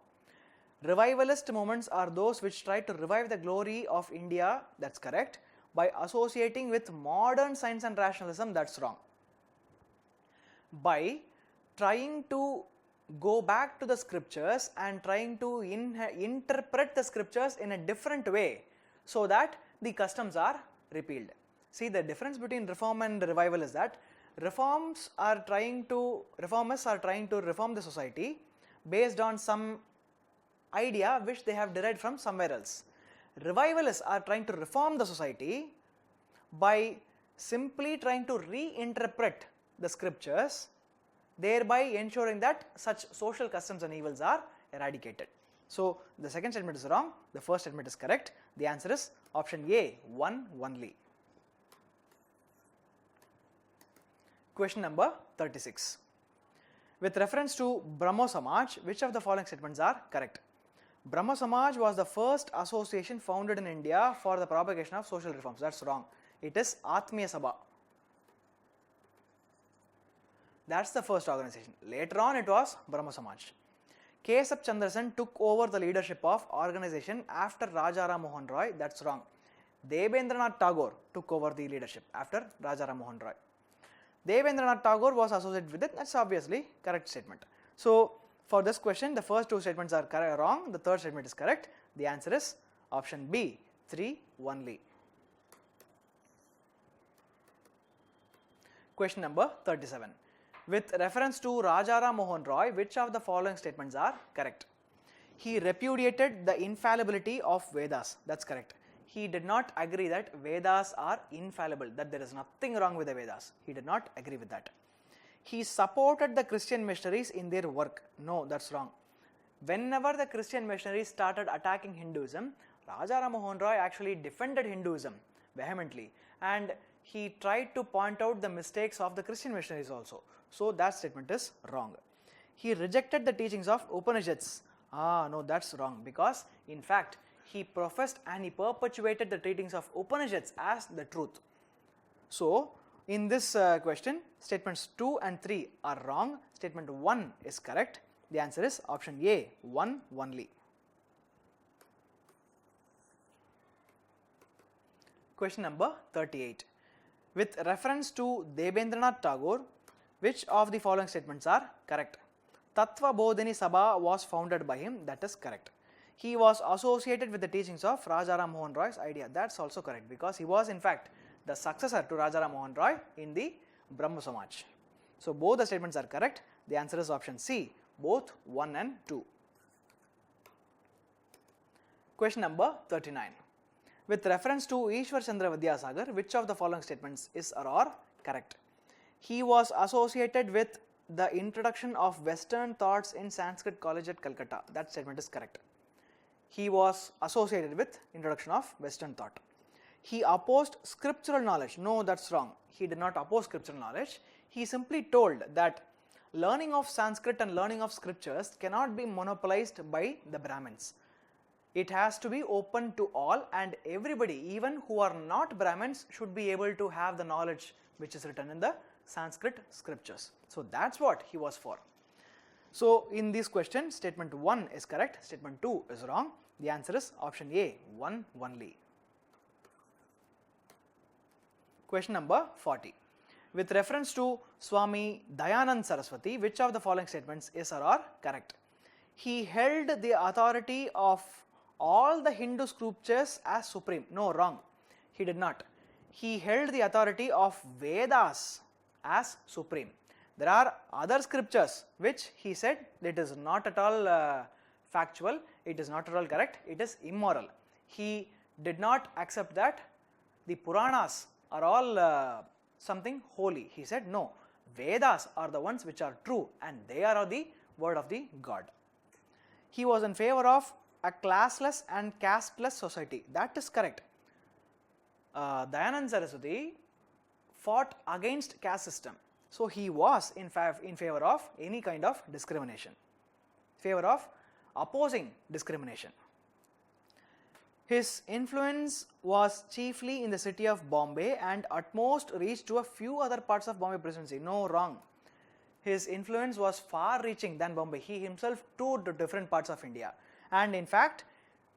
Revivalist movements are those which try to revive the glory of India, that's correct, by associating with modern science and rationalism, that's wrong. By trying to go back to the scriptures and trying to interpret the scriptures in a different way so that the customs are repealed. See, the difference between reform and revival is that reformers are trying to reform the society based on some idea which they have derived from somewhere else. Revivalists are trying to reform the society by simply trying to reinterpret the scriptures, thereby ensuring that such social customs and evils are eradicated. So the second statement is wrong, the first statement is correct. The answer is option A, one only. Question number 36. With reference to Brahmo Samaj, which of the following statements are correct? Brahmo Samaj was the first association founded in India for the propagation of social reforms. That's wrong. It is Atmiya Sabha. That's the first organization. Later on it was Brahmo Samaj. Kesab Chandrasen took over the leadership of organization after Rajaram Mohan Roy. That's wrong. Debendranath Tagore took over the leadership after Rajaram Mohan Roy. Debendranath Tagore was associated with it. That's obviously correct statement. So for this question, the first two statements are wrong. The third statement is correct. The answer is option B, 3 only. Question number 37. With reference to Rajaram Mohan Roy, which of the following statements are correct? He repudiated the infallibility of Vedas. That's correct. He did not agree that Vedas are infallible, that there is nothing wrong with the Vedas. He did not agree with that. He supported the Christian missionaries in their work. No, that's wrong. Whenever the Christian missionaries started attacking Hinduism, Rajaram Mohan Roy actually defended Hinduism vehemently, and he tried to point out the mistakes of the Christian missionaries also. So that statement is wrong. He rejected the teachings of Upanishads. No, that's wrong, because in fact he professed and he perpetuated the teachings of Upanishads as the truth. So in this question, statements 2 and 3 are wrong. Statement 1 is correct. The answer is option A, 1 only. Question number 38. With reference to Debendranath Tagore, which of the following statements are correct? Tattva Bodhini Sabha was founded by him. That is correct. He was associated with the teachings of Rajaram Mohan Roy's idea. That's also correct, because he was in fact the successor to Rajaram Mohan Roy in the Brahmo Samaj. So both the statements are correct. The answer is option C, both 1 and 2. Question number 39. With reference to Ishwar Chandra Vidyasagar, which of the following statements is or are correct? He was associated with the introduction of Western thoughts in Sanskrit College at Calcutta. That statement is correct. He was associated with introduction of Western thought. He opposed scriptural knowledge. No, that's wrong. He did not oppose scriptural knowledge. He simply told that learning of Sanskrit and learning of scriptures cannot be monopolized by the Brahmins. It has to be open to all, and everybody, even who are not Brahmins, should be able to have the knowledge which is written in the Sanskrit scriptures. So that's what he was for. So in this question, statement 1 is correct, statement 2 is wrong. The answer is option A, 1 only. Question number 40. With reference to Swami Dayanand Saraswati, which of the following statements is or are correct? He held the authority of all the Hindu scriptures as supreme. No, wrong. He did not. he held the authority of Vedas as supreme. There are other scriptures which he said it is not at all factual, it is not at all correct, it is immoral. He did not accept that the Puranas are all something holy. He said no, Vedas are the ones which are true and they are the word of the God. He was in favor of a classless and casteless society. That is correct. Dayanand Saraswati fought against caste system. So he was in favor of any kind of discrimination, favor of opposing discrimination. His influence was chiefly in the city of Bombay and at most reached to a few other parts of Bombay Presidency. No, wrong. His influence was far reaching than Bombay. He himself toured to different parts of India. And in fact,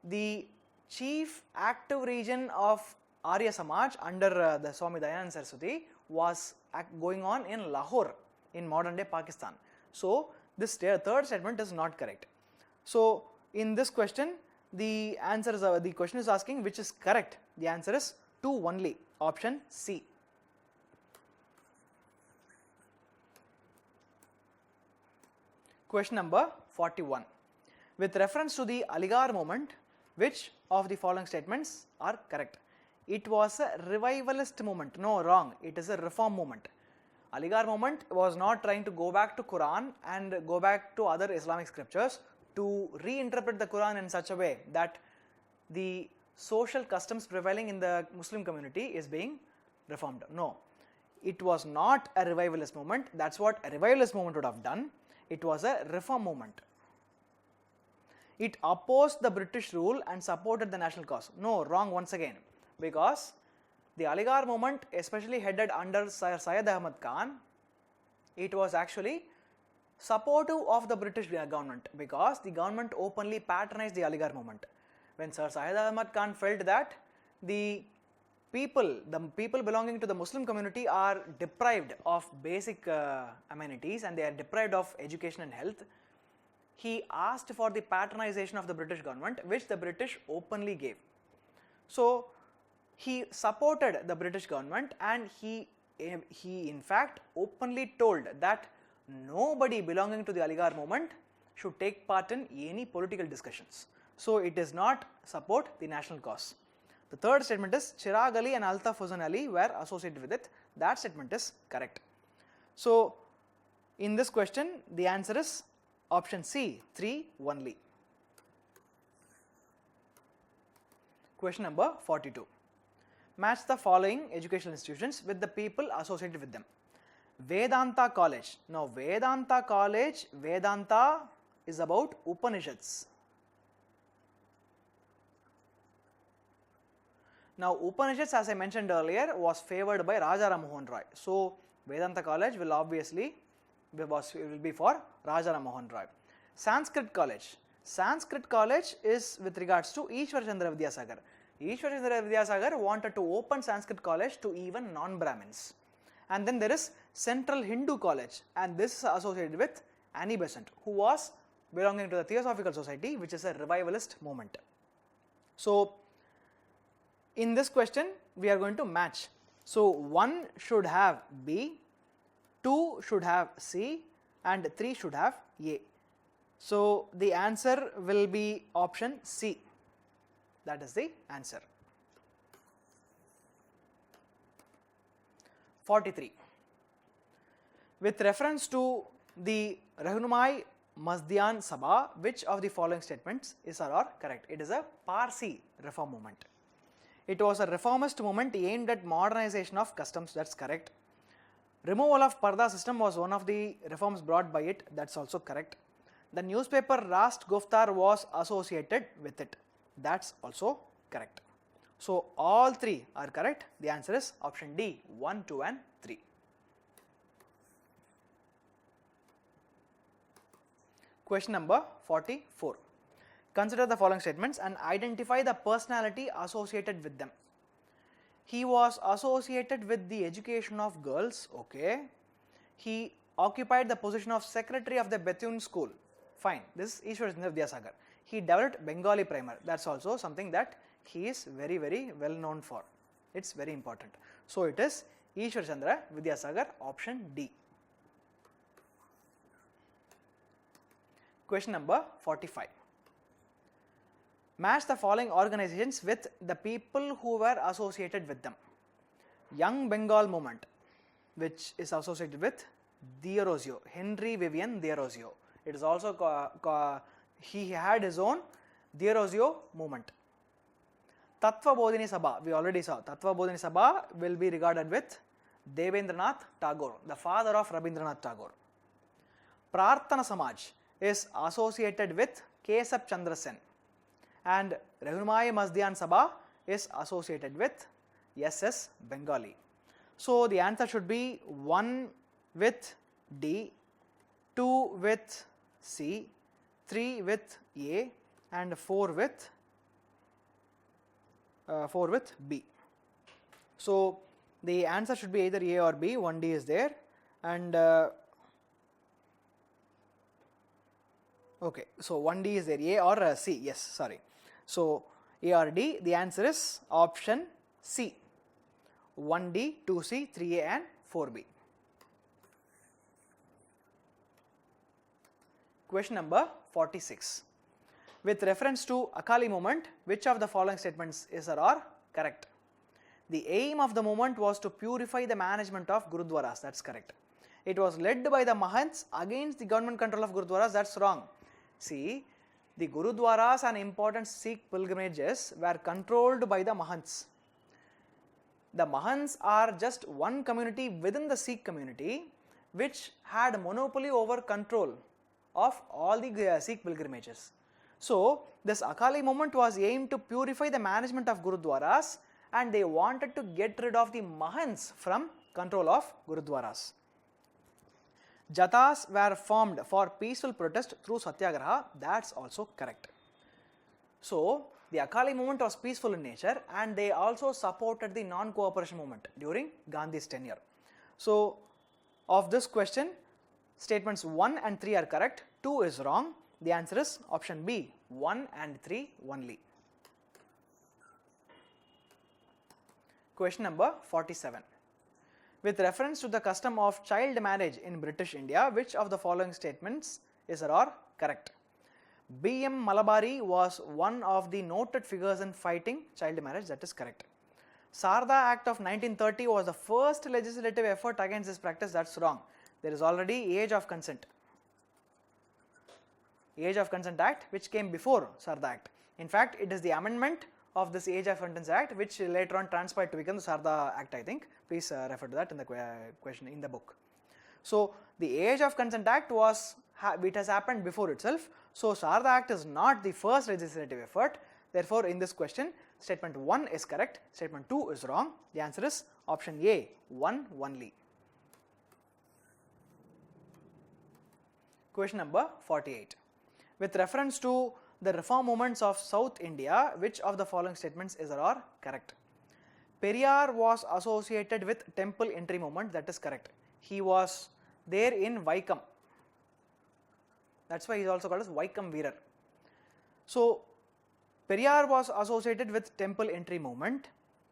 the chief active region of Arya Samaj under the Swami Dayanand Saraswati was going on in Lahore in modern day Pakistan. So this third statement is not correct. So in this question, the answer is the question is asking which is correct. The answer is 2 only, option C. Question number 41. With reference to the Aligarh movement, which of the following statements are correct? It was a revivalist movement. No, wrong. It is a reform movement. Aligarh movement was not trying to go back to Quran and go back to other Islamic scriptures to reinterpret the Quran in such a way that the social customs prevailing in the Muslim community is being reformed. No, it was not a revivalist movement. That's what a revivalist movement would have done. It was a reform movement. It opposed the British rule and supported the national cause. No, wrong once again, because the Aligarh movement, especially headed under Sir Syed Ahmad Khan, it was actually supportive of the British government because the government openly patronized the Aligarh movement. When Sir Syed Ahmad Khan felt that the people belonging to the Muslim community are deprived of basic amenities and they are deprived of education and health, he asked for the patronization of the British government, which the British openly gave. So he supported the British government and he in fact openly told that nobody belonging to the Aligarh movement should take part in any political discussions. So it does not support the national cause. The third statement is Chirag Ali and Altaf Hussain Ali were associated with it. That statement is correct. So in this question, the answer is option C, 3 only. Question number 42. Match the following educational institutions with the people associated with them. Vedanta College. Now Vedanta College, Vedanta is about Upanishads. Now Upanishads, as I mentioned earlier, was favored by Raja Ram Mohan Roy. So Vedanta College will obviously be for Raja Ram Mohan Roy. Sanskrit College. Sanskrit College is with regards to Ishwar Chandra Vidyasagar. Ishwar Chandra Vidyasagar wanted to open Sanskrit College to even non-Brahmins. And then there is Central Hindu College, and this is associated with Annie Besant, who was belonging to the Theosophical Society, which is a revivalist movement. So in this question, we are going to match. So 1 should have B, 2 should have C, and 3 should have A. So the answer will be option C. That is the answer. 43. With reference to the Rahnumai Mazdian Sabha, which of the following statements is or are correct? It is a Parsi reform movement. It was a reformist movement aimed at modernization of customs. That's correct. Removal of Parda system was one of the reforms brought by it. That's also correct. The newspaper Rast Guftar was associated with it. That's also correct. So all 3 are correct. The answer is option D, 1, 2 and 3. Question number 44. Consider the following statements and identify the personality associated with them. He was associated with the education of girls. Okay. He occupied the position of secretary of the Bethune school. Fine. This is Ishwar Chandra Vidyasagar. He developed Bengali primer. That's also something that he is very, very well known for. It's very important. So it is Ishwar Chandra Vidyasagar, option D. Question number 45. Match the following organizations with the people who were associated with them. Young Bengal Movement, which is associated with Diorosio, Henry Vivian Diorosio. It is also, he had his own Diorosio movement. Tattva Bodhini Sabha, we already saw, Tattva Bodhini Sabha will be regarded with Devendranath Tagore, the father of Rabindranath Tagore. Prarthana Samaj is associated with Kesab Chandra Sen, and Rahunmaya Mazdian Sabha is associated with SS Bengali. So the answer should be 1 with D, 2 with C, 3 with A, and 4 with B. So the answer should be either A or B. 1D is there, and okay, so 1D is there, A or C, yes, sorry. So A or D, the answer is option C. 1D, 2C, 3A and 4B. Question number 46. With reference to Akali movement, which of the following statements is or are correct? The aim of the movement was to purify the management of Gurudwaras, that's correct. It was led by the Mahants against the government control of Gurudwaras, that's wrong. See, the Gurudwaras and important Sikh pilgrimages were controlled by the Mahants. The Mahants are just one community within the Sikh community which had monopoly over control of all the Sikh pilgrimages. So this Akali movement was aimed to purify the management of Gurudwaras, and they wanted to get rid of the Mahants from control of Gurudwaras. Jathas were formed for peaceful protest through Satyagraha, that's also correct. So the Akali movement was peaceful in nature, and they also supported the non-cooperation movement during Gandhi's tenure. So of this question, statements 1 and 3 are correct, 2 is wrong. The answer is option B, 1 and 3 only. Question number 47. With reference to the custom of child marriage in British India, which of the following statements is or are correct? B.M. Malabari was one of the noted figures in fighting child marriage, that is correct. Sarda Act of 1930 was the first legislative effort against this practice, that's wrong. There is already Age of Consent. Age of Consent Act, which came before Sarda Act. In fact, it is the amendment of this Age of Consent Act which later on transpired to become the Sarda Act, I think. Please refer to that in the question in the book. So the Age of Consent Act was, it has happened before itself. So Sarda Act is not the first legislative effort. Therefore, in this question, statement 1 is correct, statement 2 is wrong. The answer is option A, 1 only. Question number 48. With reference to the reform movements of South India, which of the following statements is or are correct? Periyar was associated with temple entry movement, that is correct. He was there in Vaikam. That's why he is also called as Vaikam Veerar. So Periyar was associated with temple entry movement,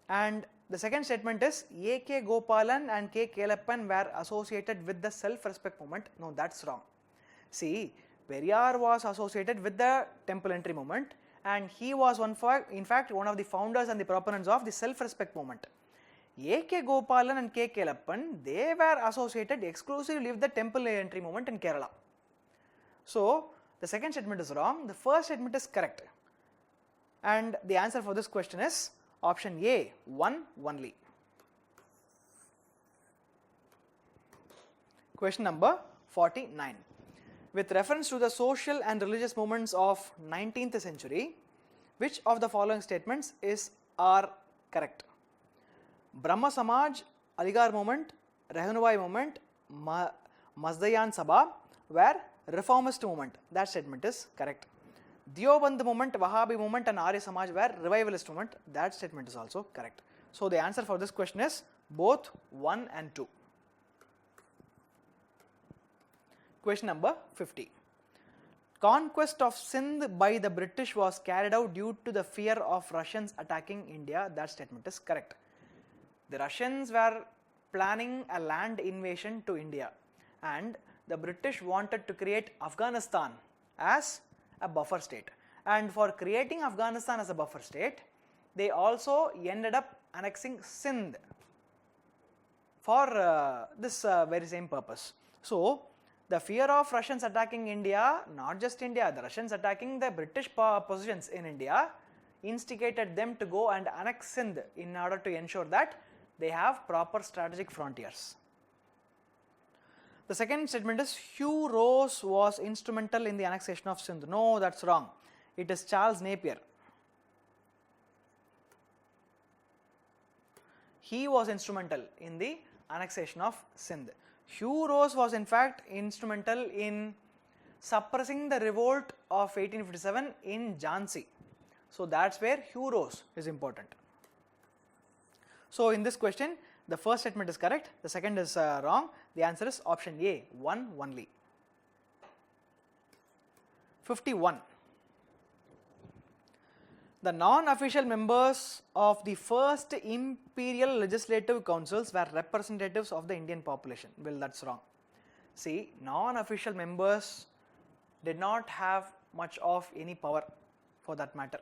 and the second statement is A.K. Gopalan and K. Kelappan were associated with the self-respect movement. No, that's wrong. See, Periyar was associated with the temple entry movement, and he was in fact one of the founders and the proponents of the self-respect movement. A.K. Gopalan and K. Kelappan, they were associated exclusively with the temple entry movement in Kerala. So the second statement is wrong, the first statement is correct. And the answer for this question is option A, 1 only. Question number 49. With reference to the social and religious movements of 19th century, which of the following statements are correct? Brahma Samaj, Aligarh movement, Rahanwai movement, Mazdayan Sabha were reformist movement. That statement is correct. Deoband movement, Wahhabi movement and Arya Samaj were revivalist movement. That statement is also correct. So the answer for this question is both 1 and 2. Question number 50. Conquest of Sindh by the British was carried out due to the fear of Russians attacking India. That statement is correct. The Russians were planning a land invasion to India, and the British wanted to create Afghanistan as a buffer state. And for creating Afghanistan as a buffer state, they also ended up annexing Sindh for this very same purpose. So, the fear of Russians attacking India, not just India, the Russians attacking the British positions in India, instigated them to go and annex Sindh in order to ensure that they have proper strategic frontiers. The second statement is Hugh Ross was instrumental in the annexation of Sindh. No, that's wrong. It is Charles Napier. He was instrumental in the annexation of Sindh. Hugh Ross was in fact instrumental in suppressing the revolt of 1857 in Jhansi. So that's where Hugh Ross is important. So in this question, the first statement is correct, the second is wrong. The answer is option A, one only. 51. The non-official members of the first imperial legislative councils were representatives of the Indian population. Well, that's wrong. See, non-official members did not have much of any power for that matter.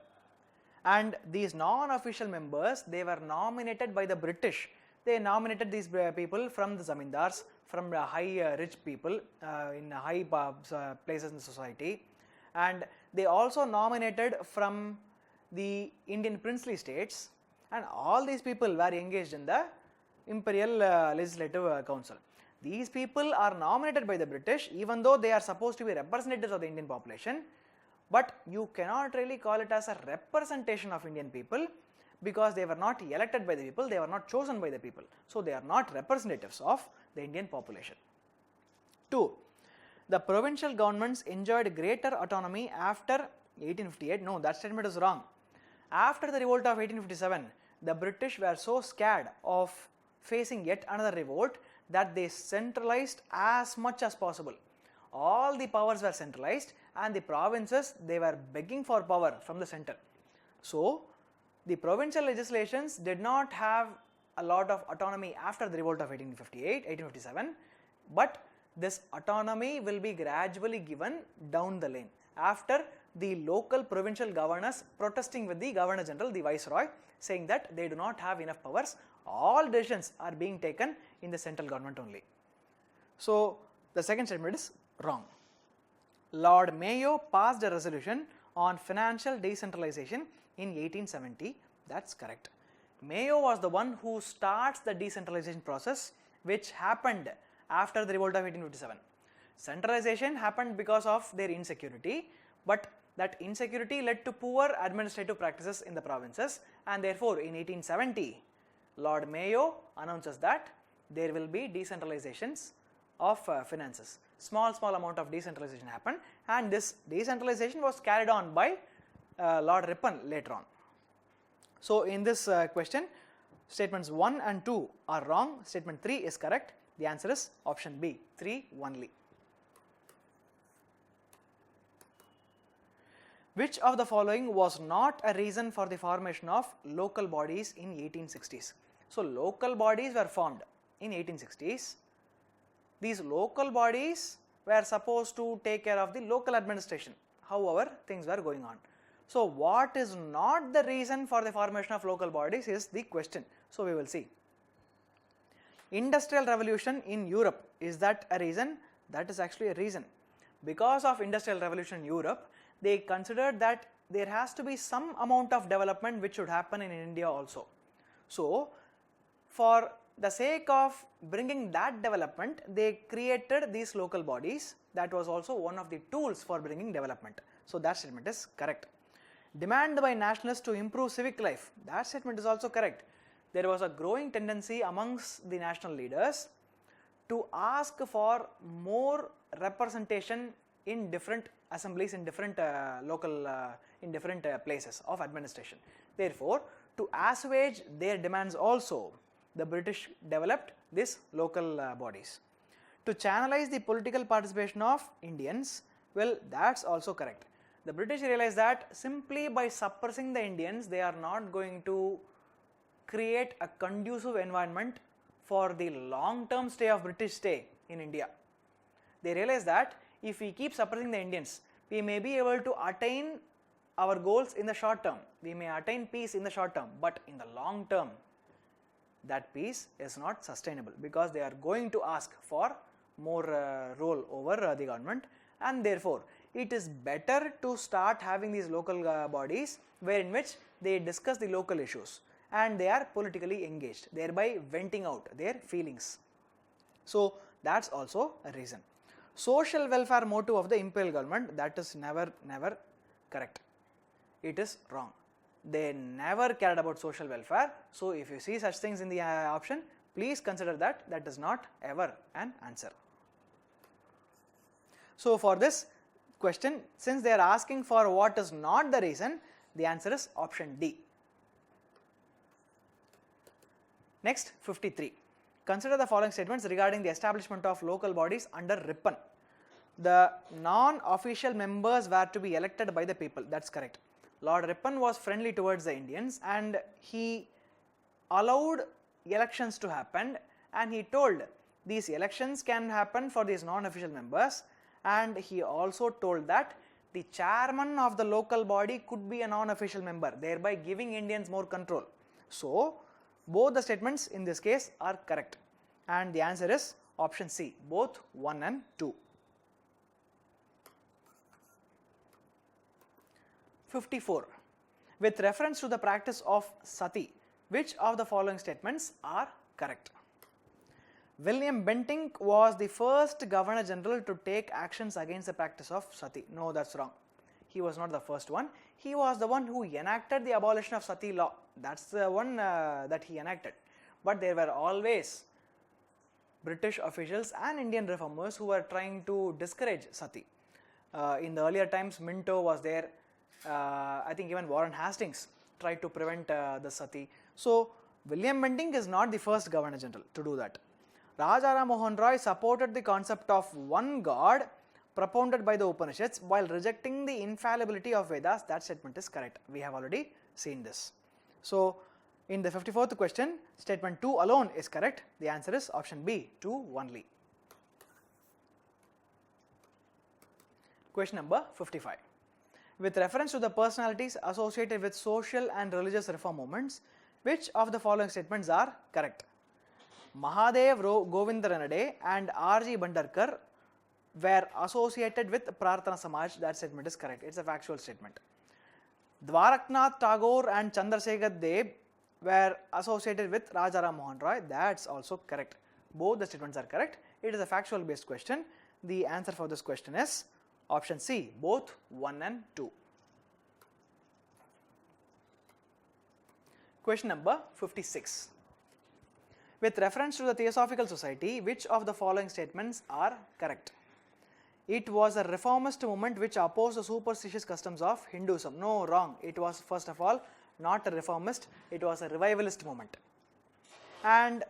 And these non-official members, they were nominated by the British. They nominated these people from the zamindars, from the high rich people in high places in the society, and they also nominated from the Indian princely states, and all these people were engaged in the imperial legislative council. These people are nominated by the British even though they are supposed to be representatives of the Indian population, but you cannot really call it as a representation of Indian people because they were not elected by the people, they were not chosen by the people. So they are not representatives of the Indian population. 2. The provincial governments enjoyed greater autonomy after 1858. No, that statement is wrong. After the revolt of 1857, the British were so scared of facing yet another revolt that they centralized as much as possible. All the powers were centralized and the provinces, they were begging for power from the center. So, the provincial legislations did not have a lot of autonomy after the revolt of 1857, but this autonomy will be gradually given down the lane after the local provincial governors protesting with the Governor General, the Viceroy, saying that they do not have enough powers. All decisions are being taken in the central government only. So, the second statement is wrong. Lord Mayo passed a resolution on financial decentralization in 1870. That's correct. Mayo was the one who starts the decentralization process, which happened after the revolt of 1857. Centralization happened because of their insecurity, but that insecurity led to poor administrative practices in the provinces, and therefore in 1870 Lord Mayo announces that there will be decentralizations of finances. Small amount of decentralization happened, and this decentralization was carried on by Lord Ripon later on. So in this question, statements 1 and 2 are wrong, statement 3 is correct. The answer is option B, 3 only. Which of the following was not a reason for the formation of local bodies in 1860s? So local bodies were formed in 1860s. These local bodies were supposed to take care of the local administration. However, things were going on. So what is not the reason for the formation of local bodies is the question. So we will see. Industrial revolution in Europe, is that a reason? That is actually a reason. Because of industrial revolution in Europe, they considered that there has to be some amount of development which should happen in India also. So for the sake of bringing that development, they created these local bodies. That was also one of the tools for bringing development. So that statement is correct. Demand by nationalists to improve civic life, that statement is also correct. There was a growing tendency amongst the national leaders to ask for more representation in different assemblies, in different in different places of administration. Therefore, to assuage their demands also, the British developed these local bodies. To channelize the political participation of Indians, well, that's also correct. The British realized that simply by suppressing the Indians, they are not going to create a conducive environment for the long-term stay of British stay in India. They realized that if we keep suppressing the Indians, we may be able to attain our goals in the short term. We may attain peace in the short term, but in the long term, that peace is not sustainable because they are going to ask for more role over the government, and therefore it is better to start having these local bodies wherein which they discuss the local issues and they are politically engaged, thereby venting out their feelings. So that's also a reason. Social welfare motive of the imperial government, that is never correct. It is wrong. They never cared about social welfare. So if you see such things in the option, please consider that that is not ever an answer. So for this question, since they are asking for what is not the reason, the answer is option D. Next, 53. Consider the following statements regarding the establishment of local bodies under Ripon. The non-official members were to be elected by the people. That's correct. Lord Ripon was friendly towards the Indians and he allowed elections to happen, and he told these elections can happen for these non-official members, and he also told that the chairman of the local body could be a non-official member, thereby giving Indians more control. So both the statements in this case are correct, and the answer is option C, both 1 and 2. 54. With reference to the practice of sati, which of the following statements are correct? William Bentinck was the first Governor General to take actions against the practice of sati. No, that's wrong. He was not the first one. He was the one who enacted the abolition of sati law. That's the one that he enacted. But there were always British officials and Indian reformers who were trying to discourage sati. In the earlier times, Minto was there. I think even Warren Hastings tried to prevent the sati. So William Bentinck is not the first Governor General to do that. Raja Ram Mohan Roy supported the concept of one God propounded by the Upanishads while rejecting the infallibility of Vedas. That statement is correct. We have already seen this. So in the 54th question, statement 2 alone is correct. The answer is option B, 2 only. Question number 55. With reference to the personalities associated with social and religious reform movements, which of the following statements are correct? Mahadev Govind Ranade and R.G. Bandarkar were associated with Prarthana Samaj. That statement is correct. It's a factual statement. Dwaraknath Tagore and Chandrasekhar Deb were associated with Raja Ram Mohan Roy. That's also correct. Both the statements are correct. It is a factual based question. The answer for this question is option C, both 1 and 2. Question number 56. With reference to the Theosophical Society, which of the following statements are correct? It was a reformist movement which opposed the superstitious customs of Hinduism. No, wrong. It was first of all not a reformist, it was a revivalist movement. And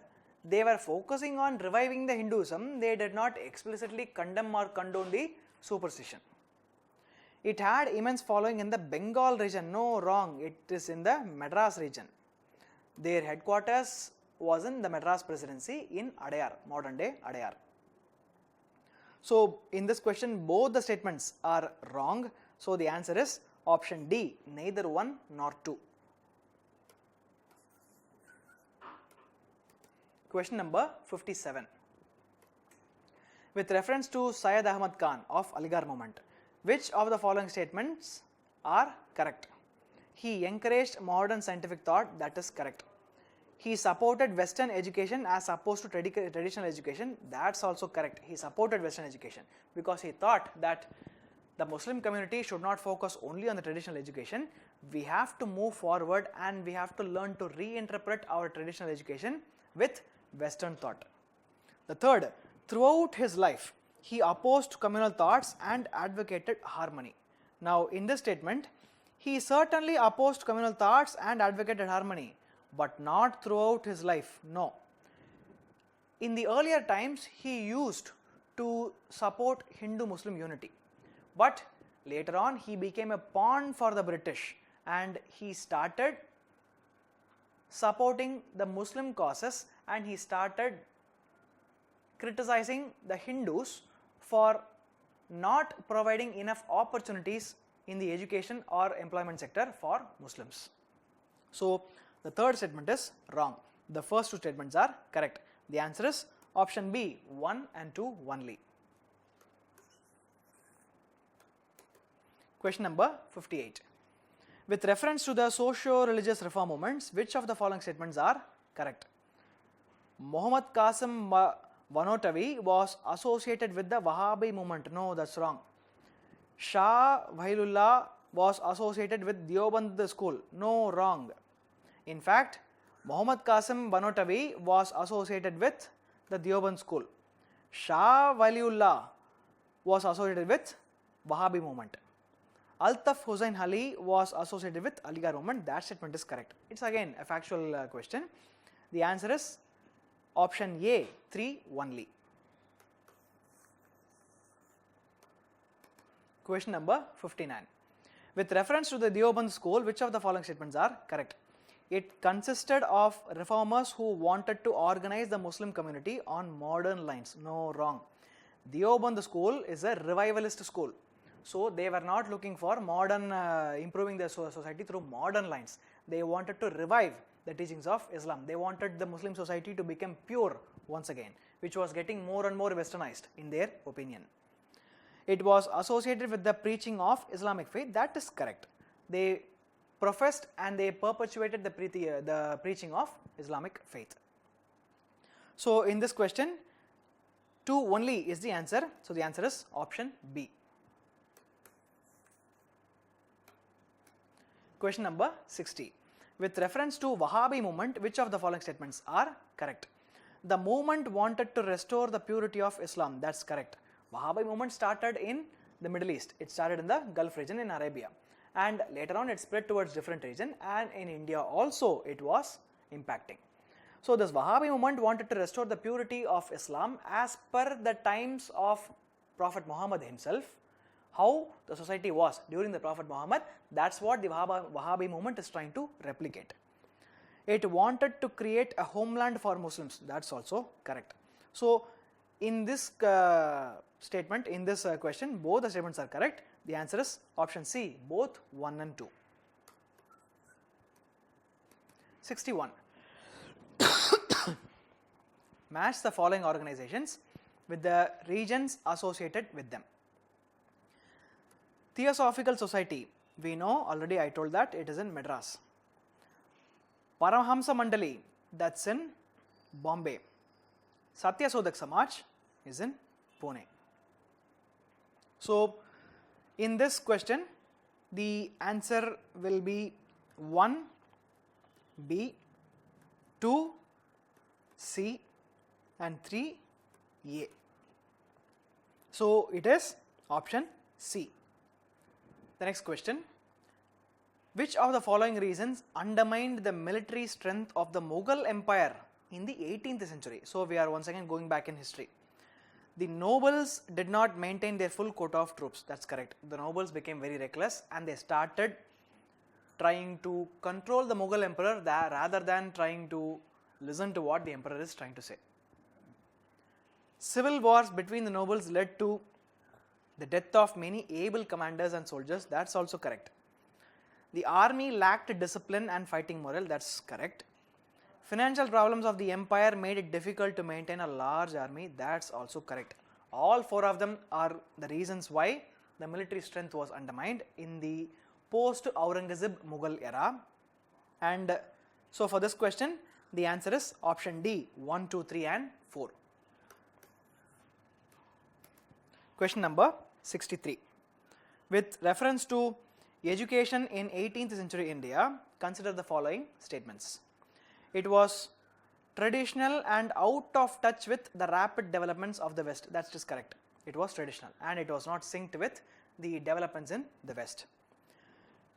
they were focusing on reviving the Hinduism. They did not explicitly condemn or condone the superstition. It had immense following in the Bengal region. No, wrong. It is in the Madras region. Their headquarters was in the Madras Presidency in Adayar, modern day Adayar. So in this question, both the statements are wrong. So the answer is option D, neither 1 nor 2. Question number 57. With reference to Syed Ahmad Khan of Aligarh movement, which of the following statements are correct? He encouraged modern scientific thought. That is correct. He supported Western education as opposed to traditional education. That's also correct. He supported Western education because he thought that the Muslim community should not focus only on the traditional education. We have to move forward and we have to learn to reinterpret our traditional education with Western thought. The third, throughout his life, he opposed communal thoughts and advocated harmony. Now, in this statement, he certainly opposed communal thoughts and advocated harmony, but not throughout his life. No. In the earlier times, he used to support Hindu-Muslim unity, but later on, he became a pawn for the British and he started supporting the Muslim causes, and he started criticizing the Hindus for not providing enough opportunities in the education or employment sector for Muslims. So the third statement is wrong. The first two statements are correct. The answer is option B, 1 and 2 only. Question number 58. With reference to the socio-religious reform movements, which of the following statements are correct? Muhammad Qasim Banotawi was associated with the Wahhabi movement. No, that's wrong. Shah Wahilullah was associated with Deoband school. No, wrong. In fact, Muhammad Qasim Banotawi was associated with the Deoband school. Shah Waliullah was associated with Wahhabi movement. Altaf Hussain Ali was associated with Aligarh movement. That statement is correct. It's again a factual question. The answer is option A, 3 only. Question number 59. With reference to the Deoband school, which of the following statements are correct? It consisted of reformers who wanted to organize the Muslim community on modern lines. No, wrong. Deoband school is a revivalist school. So they were not looking for modern, improving the society through modern lines. They wanted to revive the teachings of Islam. They wanted the Muslim society to become pure once again, which was getting more and more westernized in their opinion. It was associated with the preaching of Islamic faith. That is correct. They professed and they perpetuated the preaching of Islamic faith. So in this question, 2 only is the answer. So the answer is option B. Question number 60. With reference to Wahhabi movement, which of the following statements are correct? The movement wanted to restore the purity of Islam. That's correct. Wahhabi movement started in the Middle East. It started in the Gulf region in Arabia. And later on it spread towards different region, and in India also it was impacting. So this Wahhabi movement wanted to restore the purity of Islam as per the times of Prophet Muhammad himself. How the society was during the Prophet Muhammad, that's what the Wahhabi movement is trying to replicate. It wanted to create a homeland for Muslims. That's also correct. So in this statement, in this question, both the statements are correct. The answer is option C, both 1 and 2. 61. Match the following organizations with the regions associated with them. Theosophical Society, we know already, I told that it is in Madras. Paramahamsa Mandali, that's in Bombay. Satya Sodak Samaj is in Pune. So in this question, the answer will be 1, B, 2, C and 3, A. So it is option C. The next question. Which of the following reasons undermined the military strength of the Mughal Empire in the 18th century? So we are once again going back in history. The nobles did not maintain their full quota of troops. That's correct. The nobles became very reckless and they started trying to control the Mughal emperor rather than trying to listen to what the emperor is trying to say. Civil wars between the nobles led to the death of many able commanders and soldiers. That's also correct. The army lacked discipline and fighting morale. That's correct. Financial problems of the empire made it difficult to maintain a large army. That's also correct. All 4 of them are the reasons why the military strength was undermined in the post-Aurangzeb Mughal era. And so for this question, the answer is option D, 1, 2, 3 and 4. Question number 63. With reference to education in 18th century India, consider the following statements. It was traditional and out of touch with the rapid developments of the West. That's just correct. It was traditional and it was not synced with the developments in the West.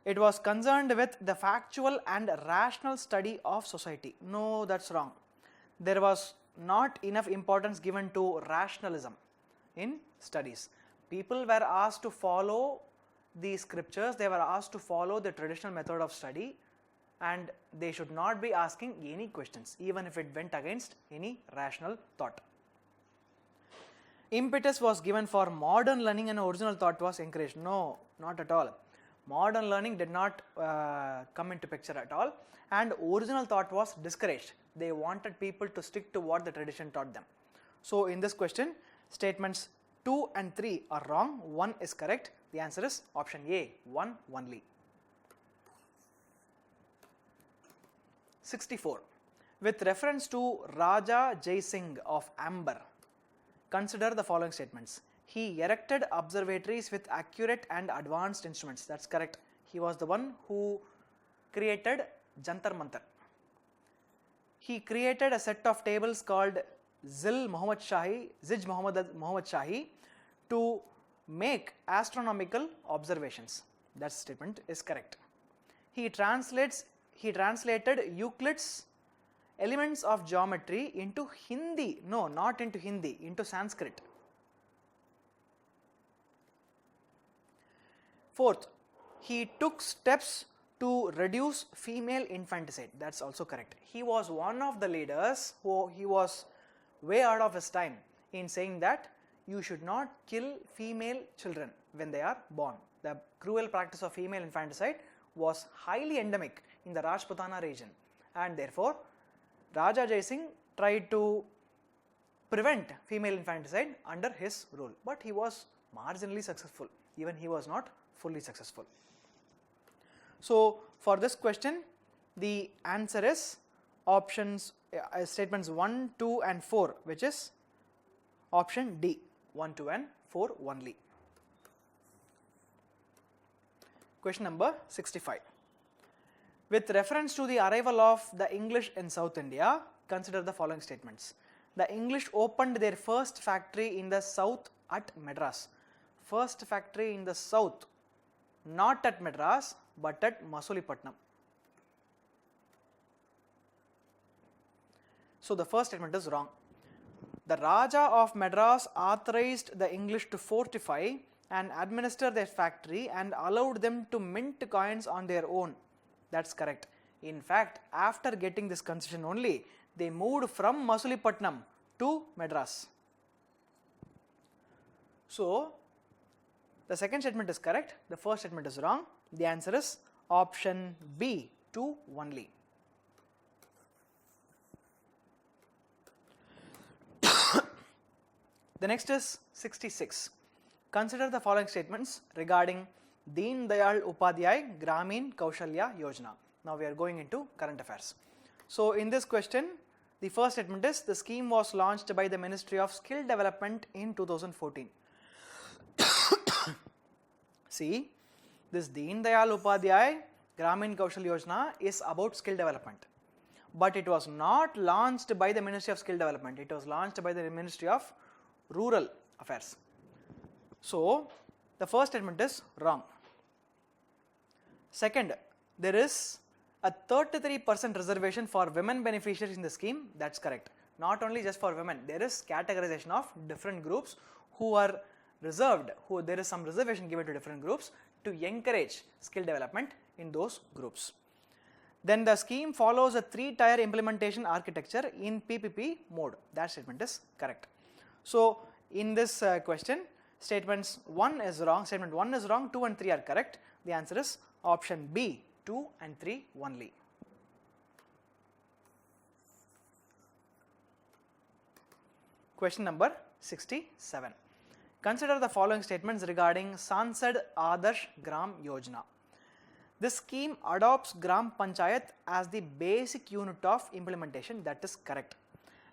It was concerned with the factual and rational study of society. No, that's wrong. There was not enough importance given to rationalism in studies. People were asked to follow the scriptures, they were asked to follow the traditional method of study, and they should not be asking any questions even if it went against any rational thought. Impetus was given for modern learning and original thought was encouraged. No, not at all. Modern learning did not come into picture at all, and original thought was discouraged. They wanted people to stick to what the tradition taught them. So in this question, statements 2 and 3 are wrong, 1 is correct. The answer is option A, 1 only. 64. With reference to Raja Jai Singh of Amber, consider the following statements. He erected observatories with accurate and advanced instruments. That's correct. He was the one who created Jantar Mantar. He created a set of tables called Zij Muhammad Shahi to make astronomical observations. That statement is correct. He translated Euclid's Elements of Geometry into Hindi. No, not into Hindi, into Sanskrit. Fourth, he took steps to reduce female infanticide. That's also correct. He was one of the leaders who he was way out of his time in saying that you should not kill female children when they are born. The cruel practice of female infanticide was highly endemic in the Rajputana region, and therefore Raja Jai Singh tried to prevent female infanticide under his rule, but he was marginally successful. Even he was not fully successful. So for this question, the answer is options statements 1, 2 and 4, which is option D, 1, 2 and 4 only. Question number 65. With reference to the arrival of the English in South India, consider the following statements. The English opened their first factory in the south at Madras. First factory in the south, not at Madras but at Masulipatnam. So the first statement is wrong. The Raja of Madras authorized the English to fortify and administer their factory and allowed them to mint coins on their own. That's correct. In fact, after getting this concession only, they moved from Masulipatnam to Madras. So the second statement is correct, the first statement is wrong. The answer is option B, 2 only. The next is 66. Consider the following statements regarding Deen Dayal Upadhyay Gramin Kaushalya Yojana. Now we are going into current affairs. So in this question, the first statement is the scheme was launched by the Ministry of Skill Development in 2014. See, this Deen Dayal Upadhyay Gramin Kaushalya Yojana is about skill development. But it was not launched by the Ministry of Skill Development. It was launched by the Ministry of Rural Affairs. So the first statement is wrong. Second, there is a 33% reservation for women beneficiaries in the scheme. That's correct. Not only just for women, there is categorization of different groups who are reserved, there is some reservation given to different groups to encourage skill development in those groups. Then the scheme follows a 3-tier implementation architecture in PPP mode. That statement is correct. So in this question, statement 1 is wrong, 2 and 3 are correct. The answer is option B, 2 and 3 only. Question number 67. Consider the following statements regarding Sansad Adarsh Gram Yojana. This scheme adopts Gram Panchayat as the basic unit of implementation. That is correct.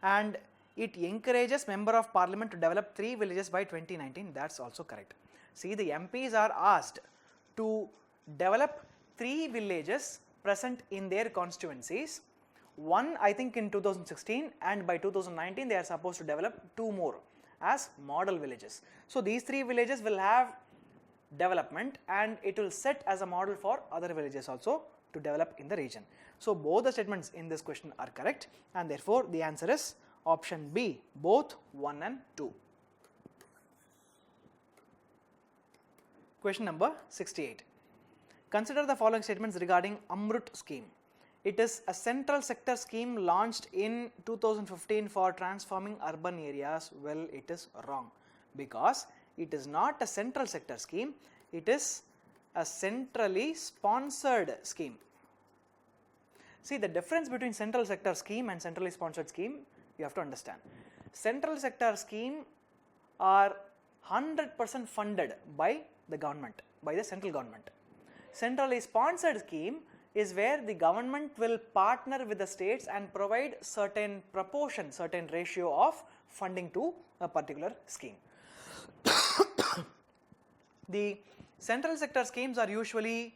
And it encourages Member of Parliament to develop 3 villages by 2019. That's also correct. See, the MPs are asked to develop 3 villages present in their constituencies. One, I think, in 2016, and by 2019 they are supposed to develop 2 more as model villages. So these 3 villages will have development and it will set as a model for other villages also to develop in the region. So both the statements in this question are correct, and therefore the answer is option B, both 1 and 2. Question number 68. Consider the following statements regarding Amrut scheme. It is a central sector scheme launched in 2015 for transforming urban areas. Well, it is wrong, because it is not a central sector scheme, it is a centrally sponsored scheme. See, the difference between central sector scheme and centrally sponsored scheme, you have to understand. Central sector scheme are 100% funded by the government, by the central government. Centrally sponsored scheme is where the government will partner with the states and provide certain proportion, certain ratio of funding to a particular scheme. The central sector schemes are usually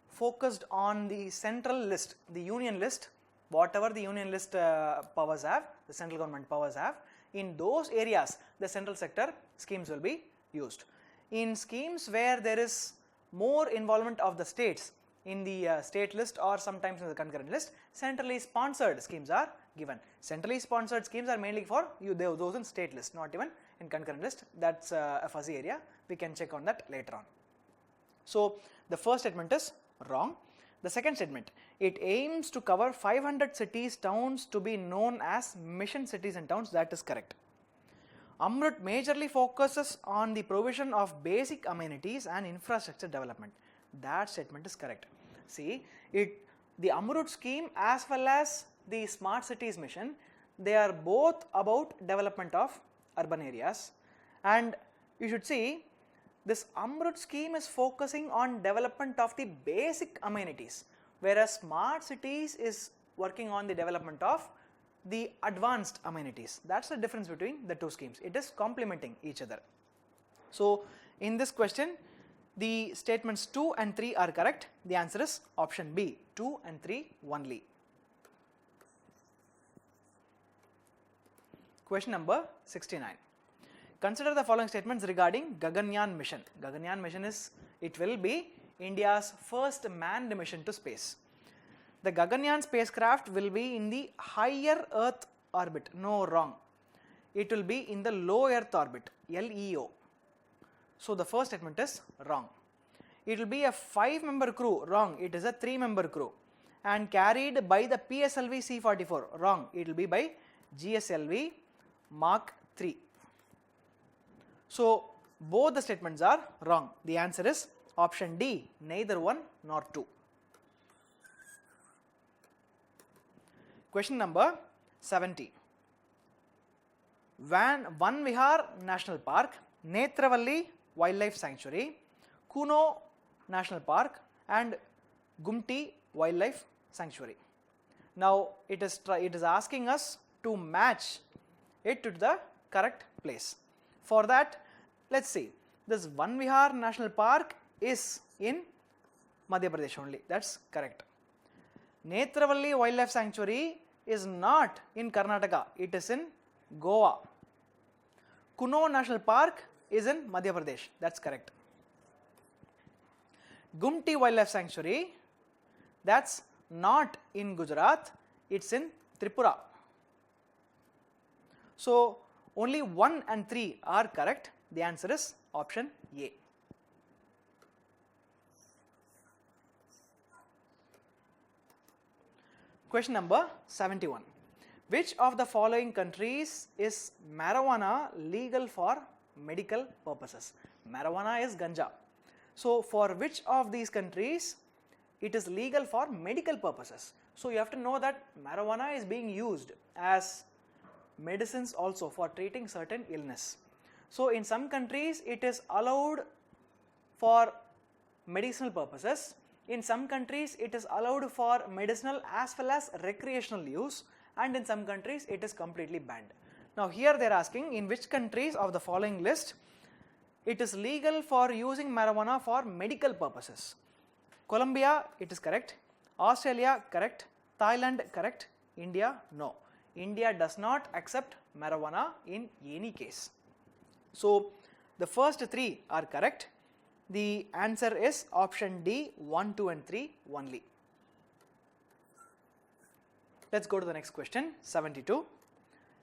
focused on the central list, the union list, whatever the union list powers have, the central government powers have. In those areas, the central sector schemes will be used. In schemes where there is more involvement of the states in the state list or sometimes in the concurrent list, centrally sponsored schemes are given. Centrally sponsored schemes are mainly for those in state list, not even in concurrent list. That's a fuzzy area. We can check on that later on. So the first statement is wrong. The second statement, it aims to cover 500 cities, towns to be known as mission cities and towns. That is correct. Amrut majorly focuses on the provision of basic amenities and infrastructure development. That statement is correct. See, the Amrut scheme as well as the smart cities mission, they are both about development of urban areas, and you should see this Amrut scheme is focusing on development of the basic amenities, whereas smart cities is working on the development of the advanced amenities. That's the difference between the two schemes. It is complementing each other. So in this question, the statements 2 and 3 are correct. The answer is option B, 2 and 3 only. Question number 69. Consider the following statements regarding Gaganyaan mission. Gaganyaan mission is, it will be India's first manned mission to space. The Gaganyaan spacecraft will be in the higher Earth orbit. No, wrong. It will be in the low Earth orbit, LEO. So the first statement is wrong. It will be a 5-member crew. Wrong. It is a 3-member crew and carried by the PSLV C-44. Wrong. It will be by GSLV Mark 3. So both the statements are wrong. The answer is option D, neither 1 nor 2. Question number 70. Van Vihar National Park, Netravalli Wildlife Sanctuary, Kuno National Park and Gumti Wildlife Sanctuary. Now it is asking us to match it to the correct place. For that, let's see, this Van Vihar National Park is in Madhya Pradesh only. That's correct. Netravalli Wildlife Sanctuary is not in Karnataka. It is in Goa. Kuno National Park is in Madhya Pradesh. That's correct. Gumti Wildlife Sanctuary, that's not in Gujarat. It's in Tripura. So only 1 and 3 are correct. The answer is option A. Question number 71. Which of the following countries is marijuana legal for medical purposes? Marijuana is ganja. So for which of these countries it is legal for medical purposes? So you have to know that marijuana is being used as medicines also for treating certain illness. So in some countries it is allowed for medicinal purposes. In some countries it is allowed for medicinal as well as recreational use, and in some countries it is completely banned. Now here they are asking in which countries of the following list it is legal for using marijuana for medical purposes. Colombia, it is correct. Australia, correct. Thailand, correct. India, no. India does not accept marijuana in any case. So the first 3 are correct. The answer is option D, 1, 2 and 3 only. Let's go to the next question, 72.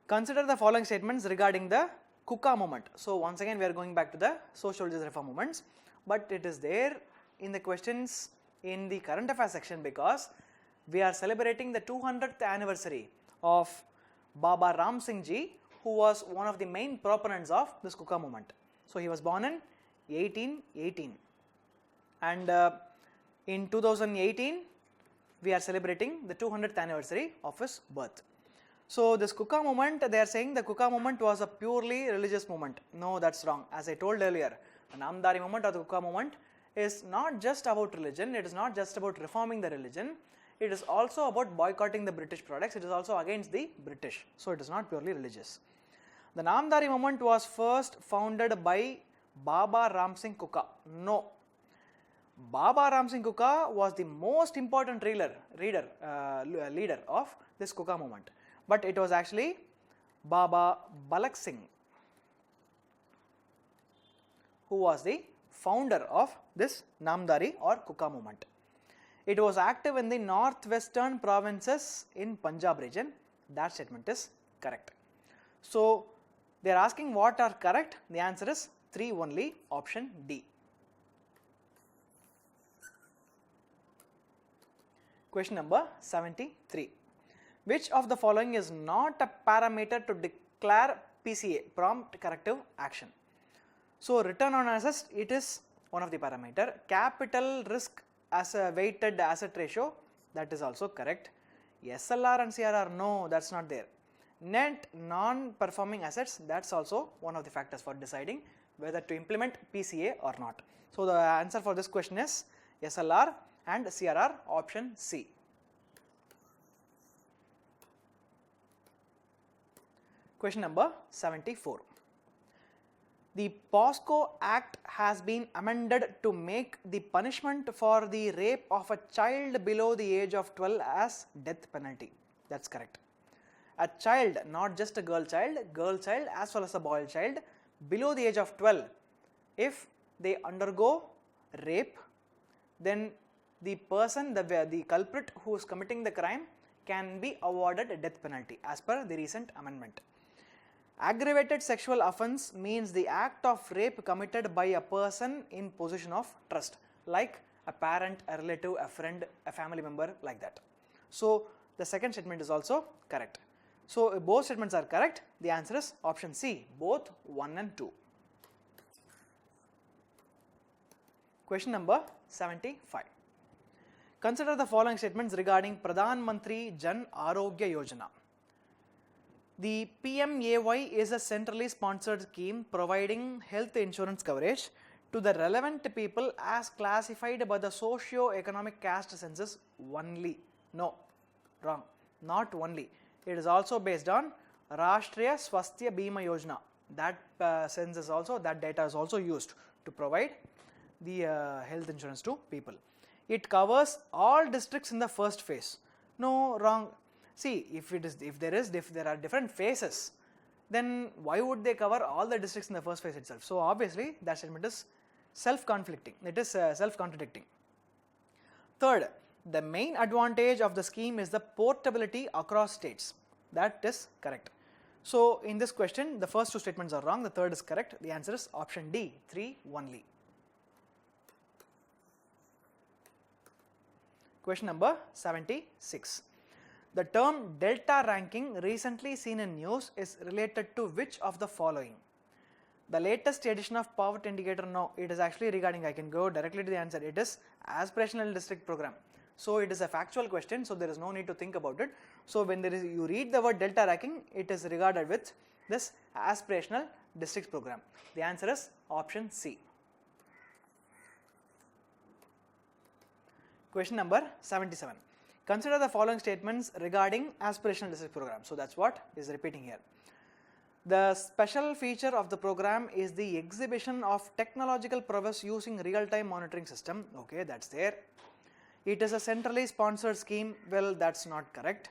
Consider the following statements regarding the Kuka movement. So once again we are going back to the social justice reform movements, but it is there in the questions in the current affairs section because we are celebrating the 200th anniversary of Baba Ram Singh Ji, who was one of the main proponents of this Kuka movement. So he was born in 1818, and in 2018 we are celebrating the 200th anniversary of his birth. So this Kuka movement, they are saying the Kuka movement was a purely religious movement. No, that's wrong. As I told earlier, the Namdari movement or the Kuka movement is not just about religion, it is not just about reforming the religion, it is also about boycotting the British products, it is also against the British. So it is not purely religious. The Namdari movement was first founded by Baba Ram Singh Kuka. No. Baba Ram Singh Kuka was the most important leader of this Kuka movement. But it was actually Baba Balak Singh who was the founder of this Namdari or Kuka movement. It was active in the northwestern provinces in Punjab region. That statement is correct. So they are asking what are correct. The answer is 3 only, option D. Question number 73. Which of the following is not a parameter to declare PCA, prompt corrective action? So return on assets, it is one of the parameter. Capital risk as a weighted asset ratio, that is also correct. SLR and CRR, no, that's not there. Net non-performing assets, that's also one of the factors for deciding whether to implement PCA or not. So the answer for this question is SLR and CRR, option C. Question number 74. The POSCO Act has been amended to make the punishment for the rape of a child below the age of 12 as death penalty. That's correct. A child, not just a girl child as well as a boy child below the age of 12, if they undergo rape, then the person, the culprit who is committing the crime can be awarded a death penalty as per the recent amendment. Aggravated sexual offence means the act of rape committed by a person in position of trust, like a parent, a relative, a friend, a family member, like that. So the second statement is also correct. So both statements are correct. The answer is option C, both 1 and 2. Question number 75. Consider the following statements regarding Pradhan Mantri Jan Arogya Yojana. The PMAY is a centrally sponsored scheme providing health insurance coverage to the relevant people as classified by the socio-economic caste census only. No, wrong, not only. It is also based on Rashtriya Swasthya Bima Yojana. That census also, that data is also used to provide the health insurance to people. It covers all districts in the first phase. No, wrong. See, if there are different phases, then why would they cover all the districts in the first phase itself? So obviously that statement is self-conflicting. It is self-contradicting. Third, the main advantage of the scheme is the portability across states. That is correct. So in this question, the first two statements are wrong. The third is correct. The answer is option D, 3 only. Question number 76. The term delta ranking recently seen in news is related to which of the following? The latest edition of poverty indicator, no, it is actually regarding, I can go directly to the answer, it is aspirational district program. So it is a factual question, so there is no need to think about it. So when you read the word delta ranking, it is regarded with this aspirational district program. The answer is option C. Question number 77. Consider the following statements regarding aspirational district program. So that's what is repeating here. The special feature of the program is the exhibition of technological prowess using real-time monitoring system. Okay, that's there. It is a centrally sponsored scheme. Well, that's not correct.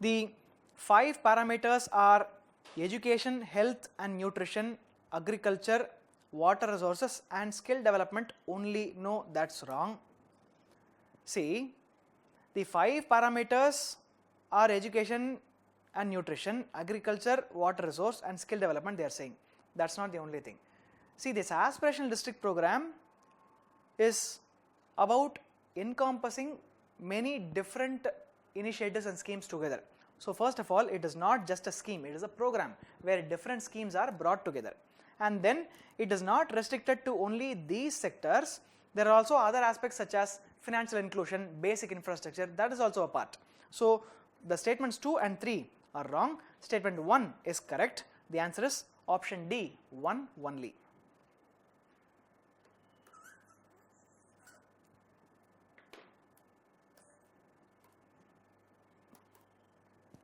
The 5 parameters are education, health and nutrition, agriculture, water resources and skill development only. No, that's wrong. See, the 5 parameters are education and nutrition, agriculture, water resource and skill development, they are saying. That's not the only thing. See, this aspirational district program is about encompassing many different initiatives and schemes together. So first of all, it is not just a scheme, it is a program where different schemes are brought together. And then it is not restricted to only these sectors. There are also other aspects such as financial inclusion, basic infrastructure, that is also a part. So the statements 2 and 3 are wrong. Statement 1 is correct. The answer is option D, 1 only.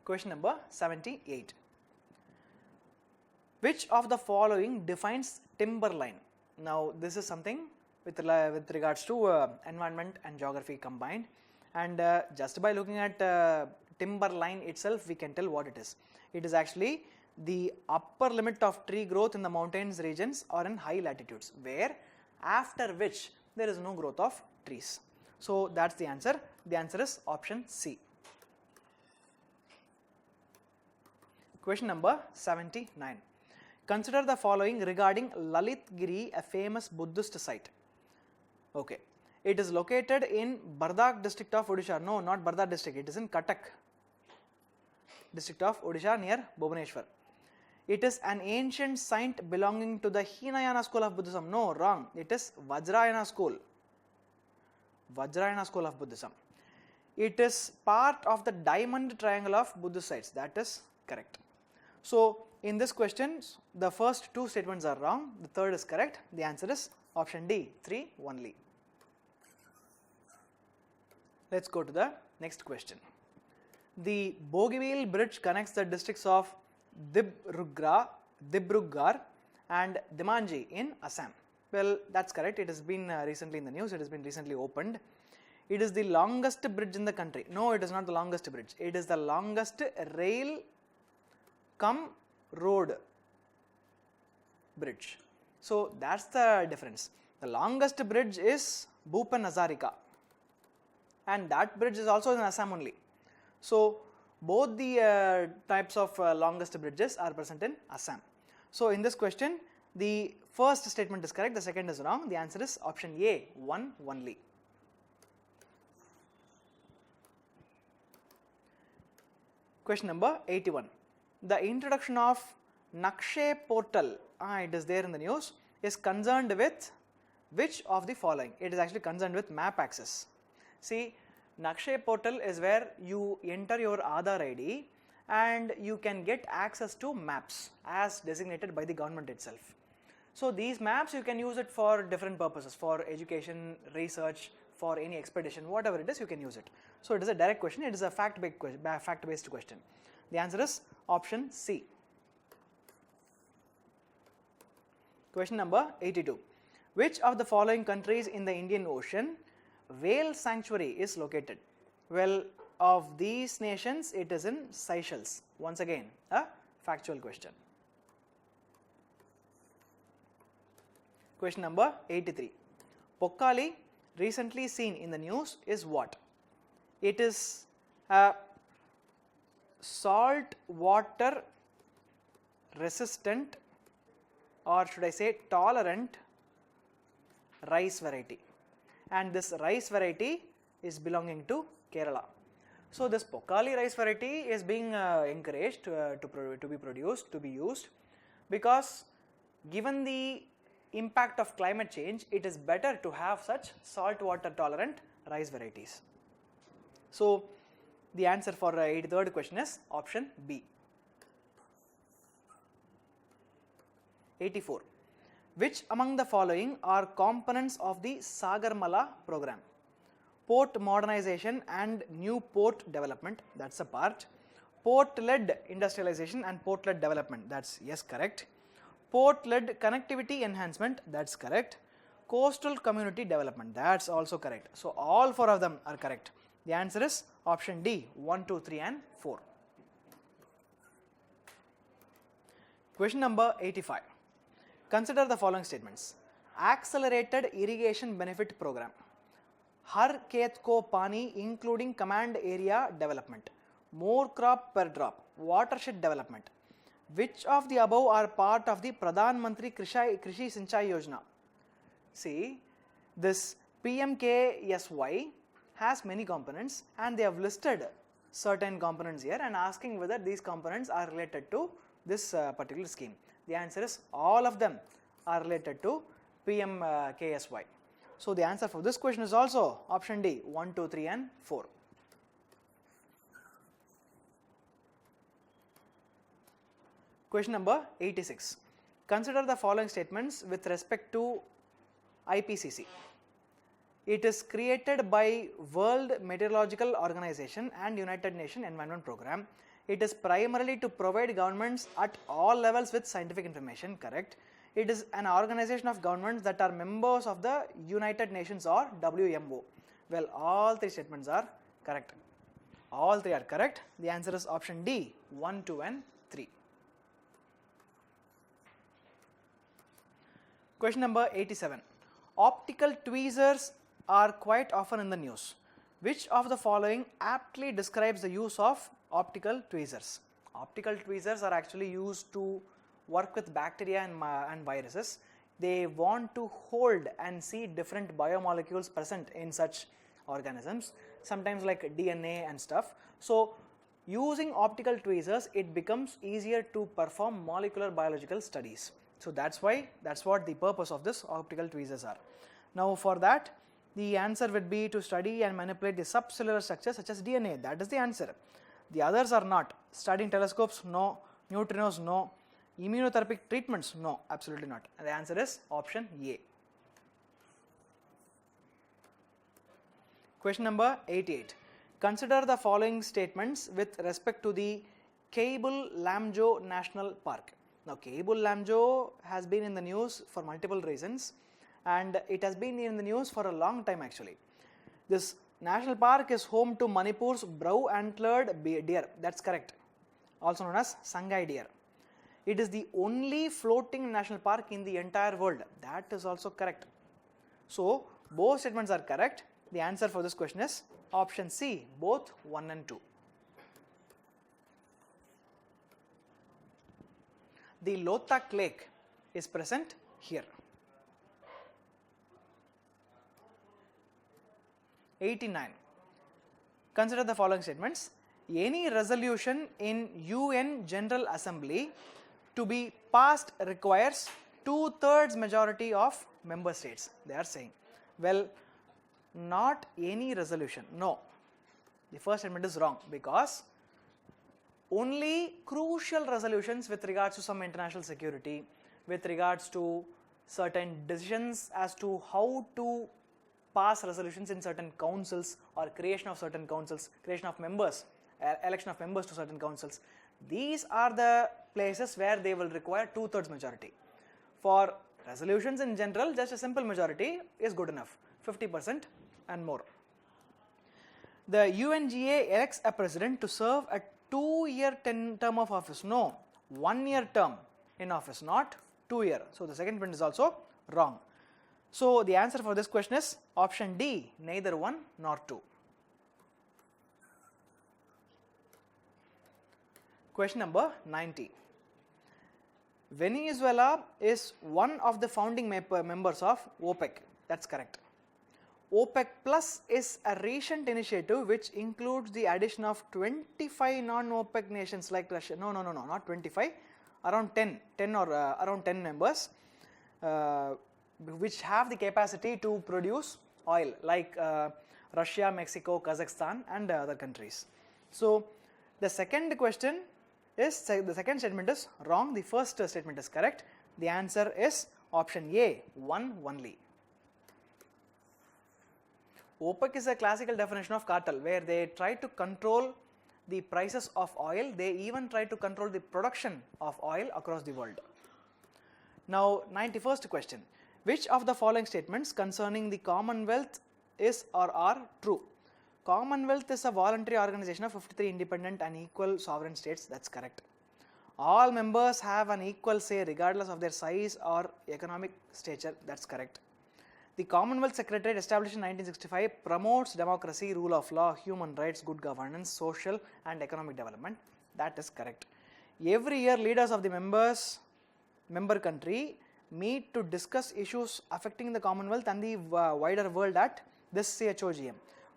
Question number 78. Which of the following defines timberline? Now this is something with regards to environment and geography combined, and just by looking at timberline itself we can tell what it is. It is actually the upper limit of tree growth in the mountains regions or in high latitudes, where after which there is no growth of trees. So that's the answer. The answer is option C. Question number 79. Consider the following regarding Lalit Giri, a famous Buddhist site. Okay. It is located in Bardak district of Odisha. No, not Bardak district. It is in Cuttack district of Odisha near Bhubaneswar. It is an ancient site belonging to the Hinayana school of Buddhism. No, wrong. It is Vajrayana school. Vajrayana school of Buddhism. It is part of the diamond triangle of Buddhist sites. That is correct. So in this question, the first two statements are wrong. The third is correct. The answer is option D, 3 only. Let's go to the next question. The Bogeyville Bridge connects the districts of Dibrugarh and Dimanji in Assam. Well, that's correct. It has been recently in the news. It has been recently opened. It is the longest bridge in the country. No, it is not the longest bridge. It is the longest rail come road bridge. So that's the difference. The longest bridge is Bhupen Hazarika, and that bridge is also in Assam only. So both the types of longest bridges are present in Assam. So in this question, the first statement is correct, the second is wrong. The answer is option A, 1 only. Question number 81. The introduction of Nakshe portal, it is there in the news, is concerned with which of the following? It is actually concerned with map access. See, Nakshe portal is where you enter your Aadhaar ID and you can get access to maps as designated by the government itself. So these maps you can use it for different purposes, for education, research, for any expedition, whatever it is you can use it. So it is a direct question, it is a fact-based question. The answer is option C. Question number 82. Which of the following countries in the Indian Ocean whale sanctuary is located? Well, of these nations it is in Seychelles. Once again, a factual question. Question number 83. Pokali, recently seen in the news, is what? It is a salt water resistant, or should I say tolerant, rice variety, and this rice variety is belonging to Kerala. So this Pokali rice variety is being encouraged to be produced, to be used, because given the impact of climate change, it is better to have such salt water tolerant rice varieties. So the answer for the 83rd question is option B. 84. Which among the following are components of the Sagarmala program? Port modernization and new port development, that's a part. Port-led industrialization and port-led development, that's yes, correct. Port-led connectivity enhancement, that's correct. Coastal community development, that's also correct. So all four of them are correct. The answer is option D, 1, 2, 3 and 4. Question number 85. Consider the following statements. Accelerated irrigation benefit program. Har Khet Ko Pani, including command area development. More crop per drop. Watershed development. Which of the above are part of the Pradhan Mantri Krishi Sinchai Yojana? See, this PMKSY has many components and they have listed certain components here and asking whether these components are related to this particular scheme. The answer is all of them are related to PMKSY. So the answer for this question is also option D, 1, 2, 3 and 4. Question number 86. Consider the following statements with respect to IPCC. It is created by World Meteorological Organization and United Nations Environment Program. It is primarily to provide governments at all levels with scientific information, correct. It is an organization of governments that are members of the United Nations or WMO. Well, all three statements are correct. All three are correct. The answer is option D, 1, 2 and 3. Question number 87. Optical tweezers are quite often in the news. Which of the following aptly describes the use of optical tweezers? Optical tweezers are actually used to work with bacteria and viruses. They want to hold and see different biomolecules present in such organisms, sometimes like DNA and stuff. So using optical tweezers, it becomes easier to perform molecular biological studies. So that's what the purpose of this optical tweezers are. Now for that, the answer would be to study and manipulate the subcellular structures such as DNA. That is the answer. The others are not. Studying telescopes, no. Neutrinos, no. Immunotherapy treatments, no. Absolutely not. And the answer is option A. Question number 88. Consider the following statements with respect to the Cable Lamjo National Park. Now, Cable Lamjo has been in the news for multiple reasons, and it has been in the news for a long time actually. This national park is home to Manipur's brow-antlered deer, that's correct, also known as Sangai deer. It is the only floating national park in the entire world, that is also correct. So, both statements are correct. The answer for this question is option C, both 1 and 2. The Lothak Lake is present here. 89. Consider the following statements. Any resolution in UN General Assembly to be passed requires 2/3 majority of member states, they are saying. Well, not any resolution, no. The first statement is wrong because only crucial resolutions with regards to some international security, with regards to certain decisions as to how to pass resolutions in certain councils or creation of certain councils, creation of members, election of members to certain councils. These are the places where they will require 2/3 majority. For resolutions in general, just a simple majority is good enough, 50% and more. The UNGA elects a president to serve a 2-year term of office. No, 1-year term in office, not 2-year. So the second point is also wrong. So the answer for this question is option D, neither 1 nor 2. Question number 90. Venezuela is one of the founding members of OPEC. That's correct. OPEC Plus is a recent initiative which includes the addition of 25 non-OPEC nations like Russia. No, not 25. Around 10 or around 10 members which have the capacity to produce oil like Russia, Mexico, Kazakhstan and other countries. So the second question is, the second statement is wrong. The first statement is correct. The answer is option A, 1 only. OPEC is a classical definition of cartel where they try to control the prices of oil. They even try to control the production of oil across the world. Now, 91st question. Which of the following statements concerning the Commonwealth is or are true? Commonwealth is a voluntary organization of 53 independent and equal sovereign states. That's correct. All members have an equal say regardless of their size or economic stature. That's correct. The Commonwealth Secretariat established in 1965 promotes democracy, rule of law, human rights, good governance, social and economic development. That is correct. Every year leaders of the member country meet to discuss issues affecting the Commonwealth and the wider world at this CHOGM.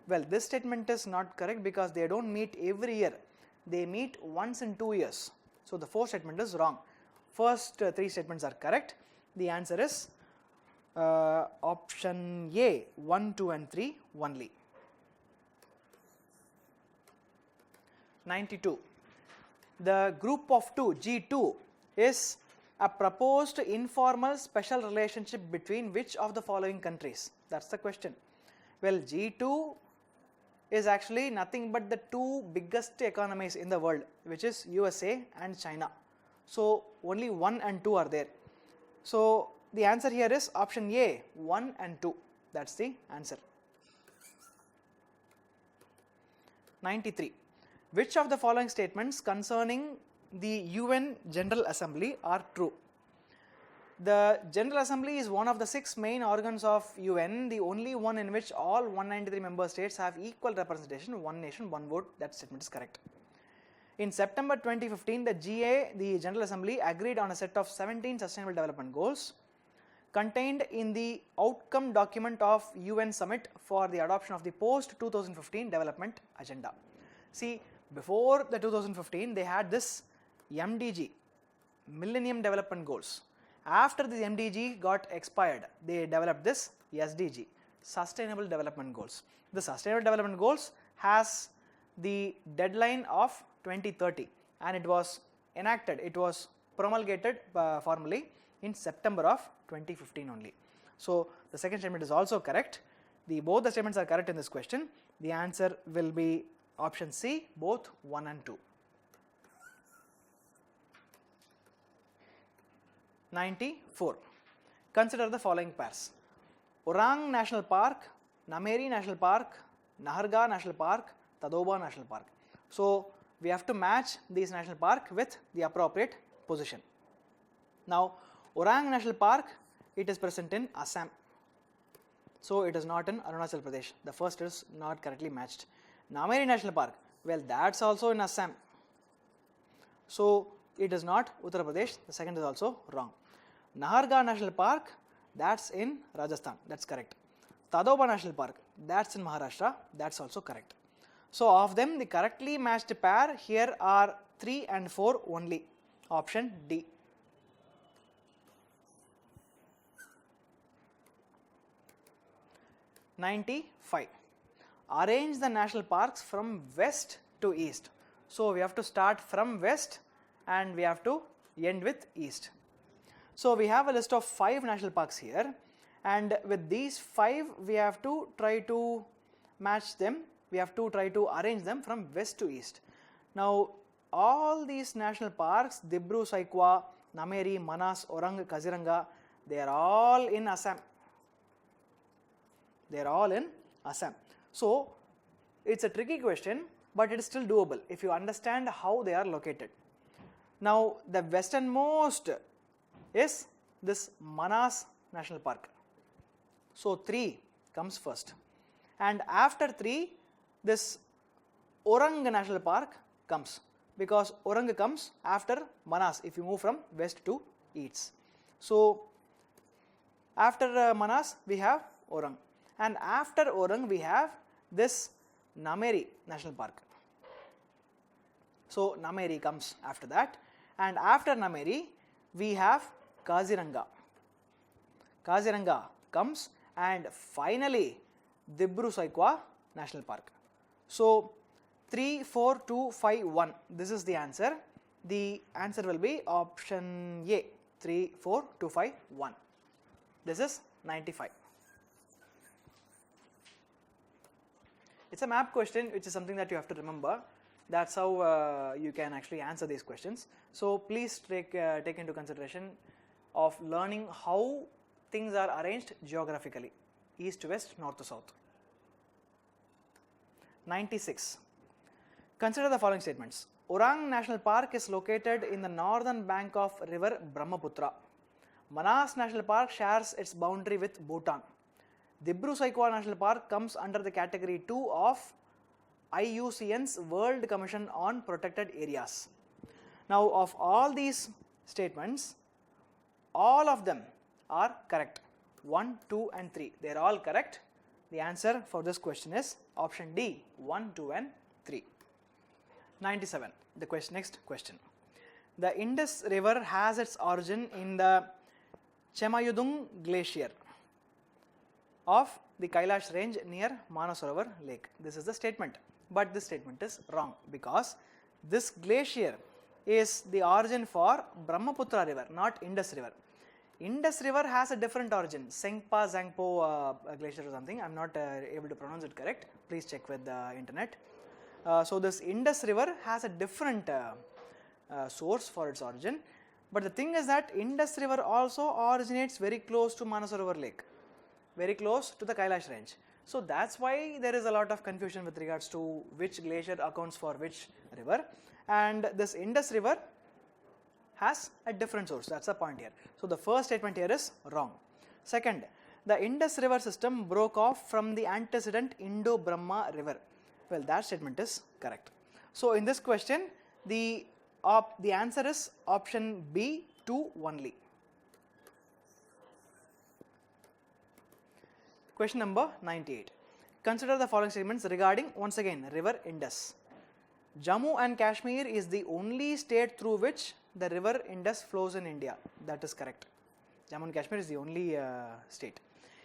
Well, this statement is not correct because they don't meet every year. They meet once in 2 years. So the fourth statement is wrong. First three statements are correct. The answer is option A, 1, 2 and 3 only. 92. The group of two, G2, is a proposed informal special relationship between which of the following countries? That's the question. Well, G2 is actually nothing but the two biggest economies in the world, which is USA and China. So only 1 and 2 are there. So the answer here is option A, 1 and 2. That's the answer. 93. Which of the following statements concerning the UN General Assembly are true? The General Assembly is one of the 6 main organs of UN, the only one in which all 193 member states have equal representation, one nation, one vote. That statement is correct. In September 2015, the GA, the General Assembly, agreed on a set of 17 Sustainable Development Goals contained in the outcome document of UN Summit for the adoption of the post-2015 development agenda. See, before the 2015, they had this MDG, Millennium Development Goals. After the MDG got expired, they developed this SDG, Sustainable Development Goals. The Sustainable Development Goals has the deadline of 2030 and it was enacted, it was promulgated formally in September of 2015 only. So the second statement is also correct. Both the statements are correct in this question. The answer will be option C, both 1 and 2. 94. Consider the following pairs: Orang National Park, Nameri National Park, Nahargarh National Park, Tadoba National Park. So we have to match these national park with the appropriate position. Now Orang National Park, it is present in Assam. So it is not in Arunachal Pradesh. The first is not correctly matched. Nameri National Park, well, that's also in Assam. So it is not Uttar Pradesh. The second is also wrong. Nahargarh National Park, that's in Rajasthan. That's correct. Tadoba National Park, that's in Maharashtra. That's also correct. So of them, the correctly matched pair here are 3 and 4 only. Option D. 95. Arrange the national parks from west to east. So we have to start from west and we have to end with east. So we have a list of 5 national parks here, and with these 5 we have to try to match them, we have to try to arrange them from west to east. Now all these national parks, Dibru Saikwa, Nameri, Manas, Orang, Kaziranga, they are all in Assam. They are all in Assam. So it's a tricky question, but it is still doable if you understand how they are located. Now the westernmost is this Manas National Park. So 3 comes first, and after 3 this Orang National Park comes, because Orang comes after Manas if you move from west to east. So after Manas we have Orang, and after Orang we have this Nameri National Park. So Nameri comes after that, and after Nameri we have Kaziranga. Kaziranga comes, and finally Dibru Saikwa National Park. So 3, 4, 2, 5, 1. This is the answer. The answer will be option A, 3, 4, 2, 5, 1. This is 95. It's a map question, which is something that you have to remember. That's how you can actually answer these questions. So please take into consideration of learning how things are arranged geographically, east to west, north to south. 96. Consider the following statements. Orang National Park is located in the northern bank of river Brahmaputra. Manas National Park shares its boundary with Bhutan. Dibru Saikwa National Park comes under the category 2 of IUCN's World Commission on Protected Areas. Now of all these statements, all of them are correct. 1, 2 and 3, they are all correct. The answer for this question is option D, 1, 2 and 3. 97, the next question. The Indus River has its origin in the Chemayudung Glacier of the Kailash range near Manasarovar Lake. This is the statement, but this statement is wrong because this glacier is the origin for Brahmaputra River, not Indus River. Indus River has a different origin, Sengpa Zangpo glacier or something. I am not able to pronounce it correct. Please check with the internet. So this Indus River has a different source for its origin. But the thing is that Indus River also originates very close to Manasarovar Lake, very close to the Kailash range. So that's why there is a lot of confusion with regards to which glacier accounts for which river, and this Indus River has a different source. That's the point here. So the first statement here is wrong. Second, the Indus River system broke off from the antecedent Indo-Brahma River. Well, that statement is correct. So in this question, the answer is option B, 2 only. Question number 98. Consider the following statements regarding, once again, river Indus. Jammu and Kashmir is the only state through which the river Indus flows in India. That is correct. Jammu and Kashmir is the only state.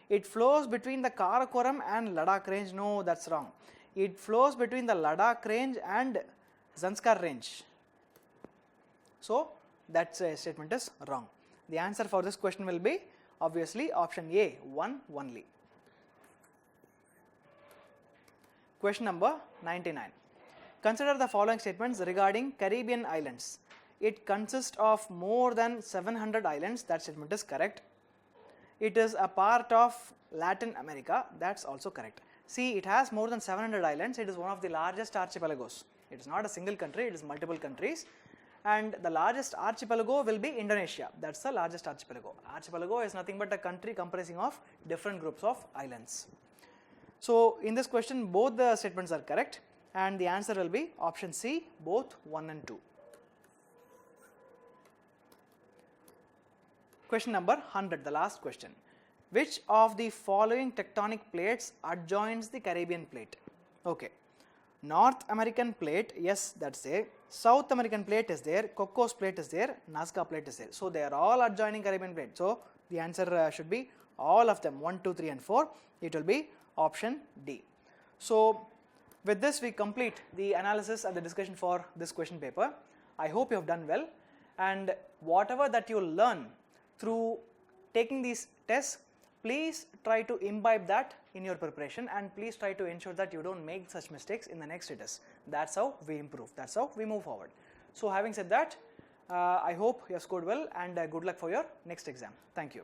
It flows between the Karakoram and Ladakh range. No, that's wrong. It flows between the Ladakh range and Zanskar range. So that statement is wrong. The answer for this question will be obviously option A, 1 only. Question number 99. Consider the following statements regarding Caribbean islands. It consists of more than 700 islands. That statement is correct. It is a part of Latin America. That's also correct. See, it has more than 700 islands. It is one of the largest archipelagos. It is not a single country, it is multiple countries. And the largest archipelago will be Indonesia. That's the largest archipelago. Archipelago is nothing but a country comprising of different groups of islands. So in this question, both the statements are correct, and the answer will be option C, both 1 and 2. Question number 100, the last question. Which of the following tectonic plates adjoins the Caribbean plate? Okay. North American plate, yes, that's there. South American plate is there. Cocos plate is there. Nazca plate is there. So they are all adjoining Caribbean plate. So the answer should be all of them, 1, 2, 3 and 4. It will be option D. So with this we complete the analysis and the discussion for this question paper. I hope you have done well, and whatever that you learn through taking these tests, please try to imbibe that in your preparation, and please try to ensure that you don't make such mistakes in the next test. That's how we improve. That's how we move forward. So having said that, I hope you have scored well, and good luck for your next exam. Thank you.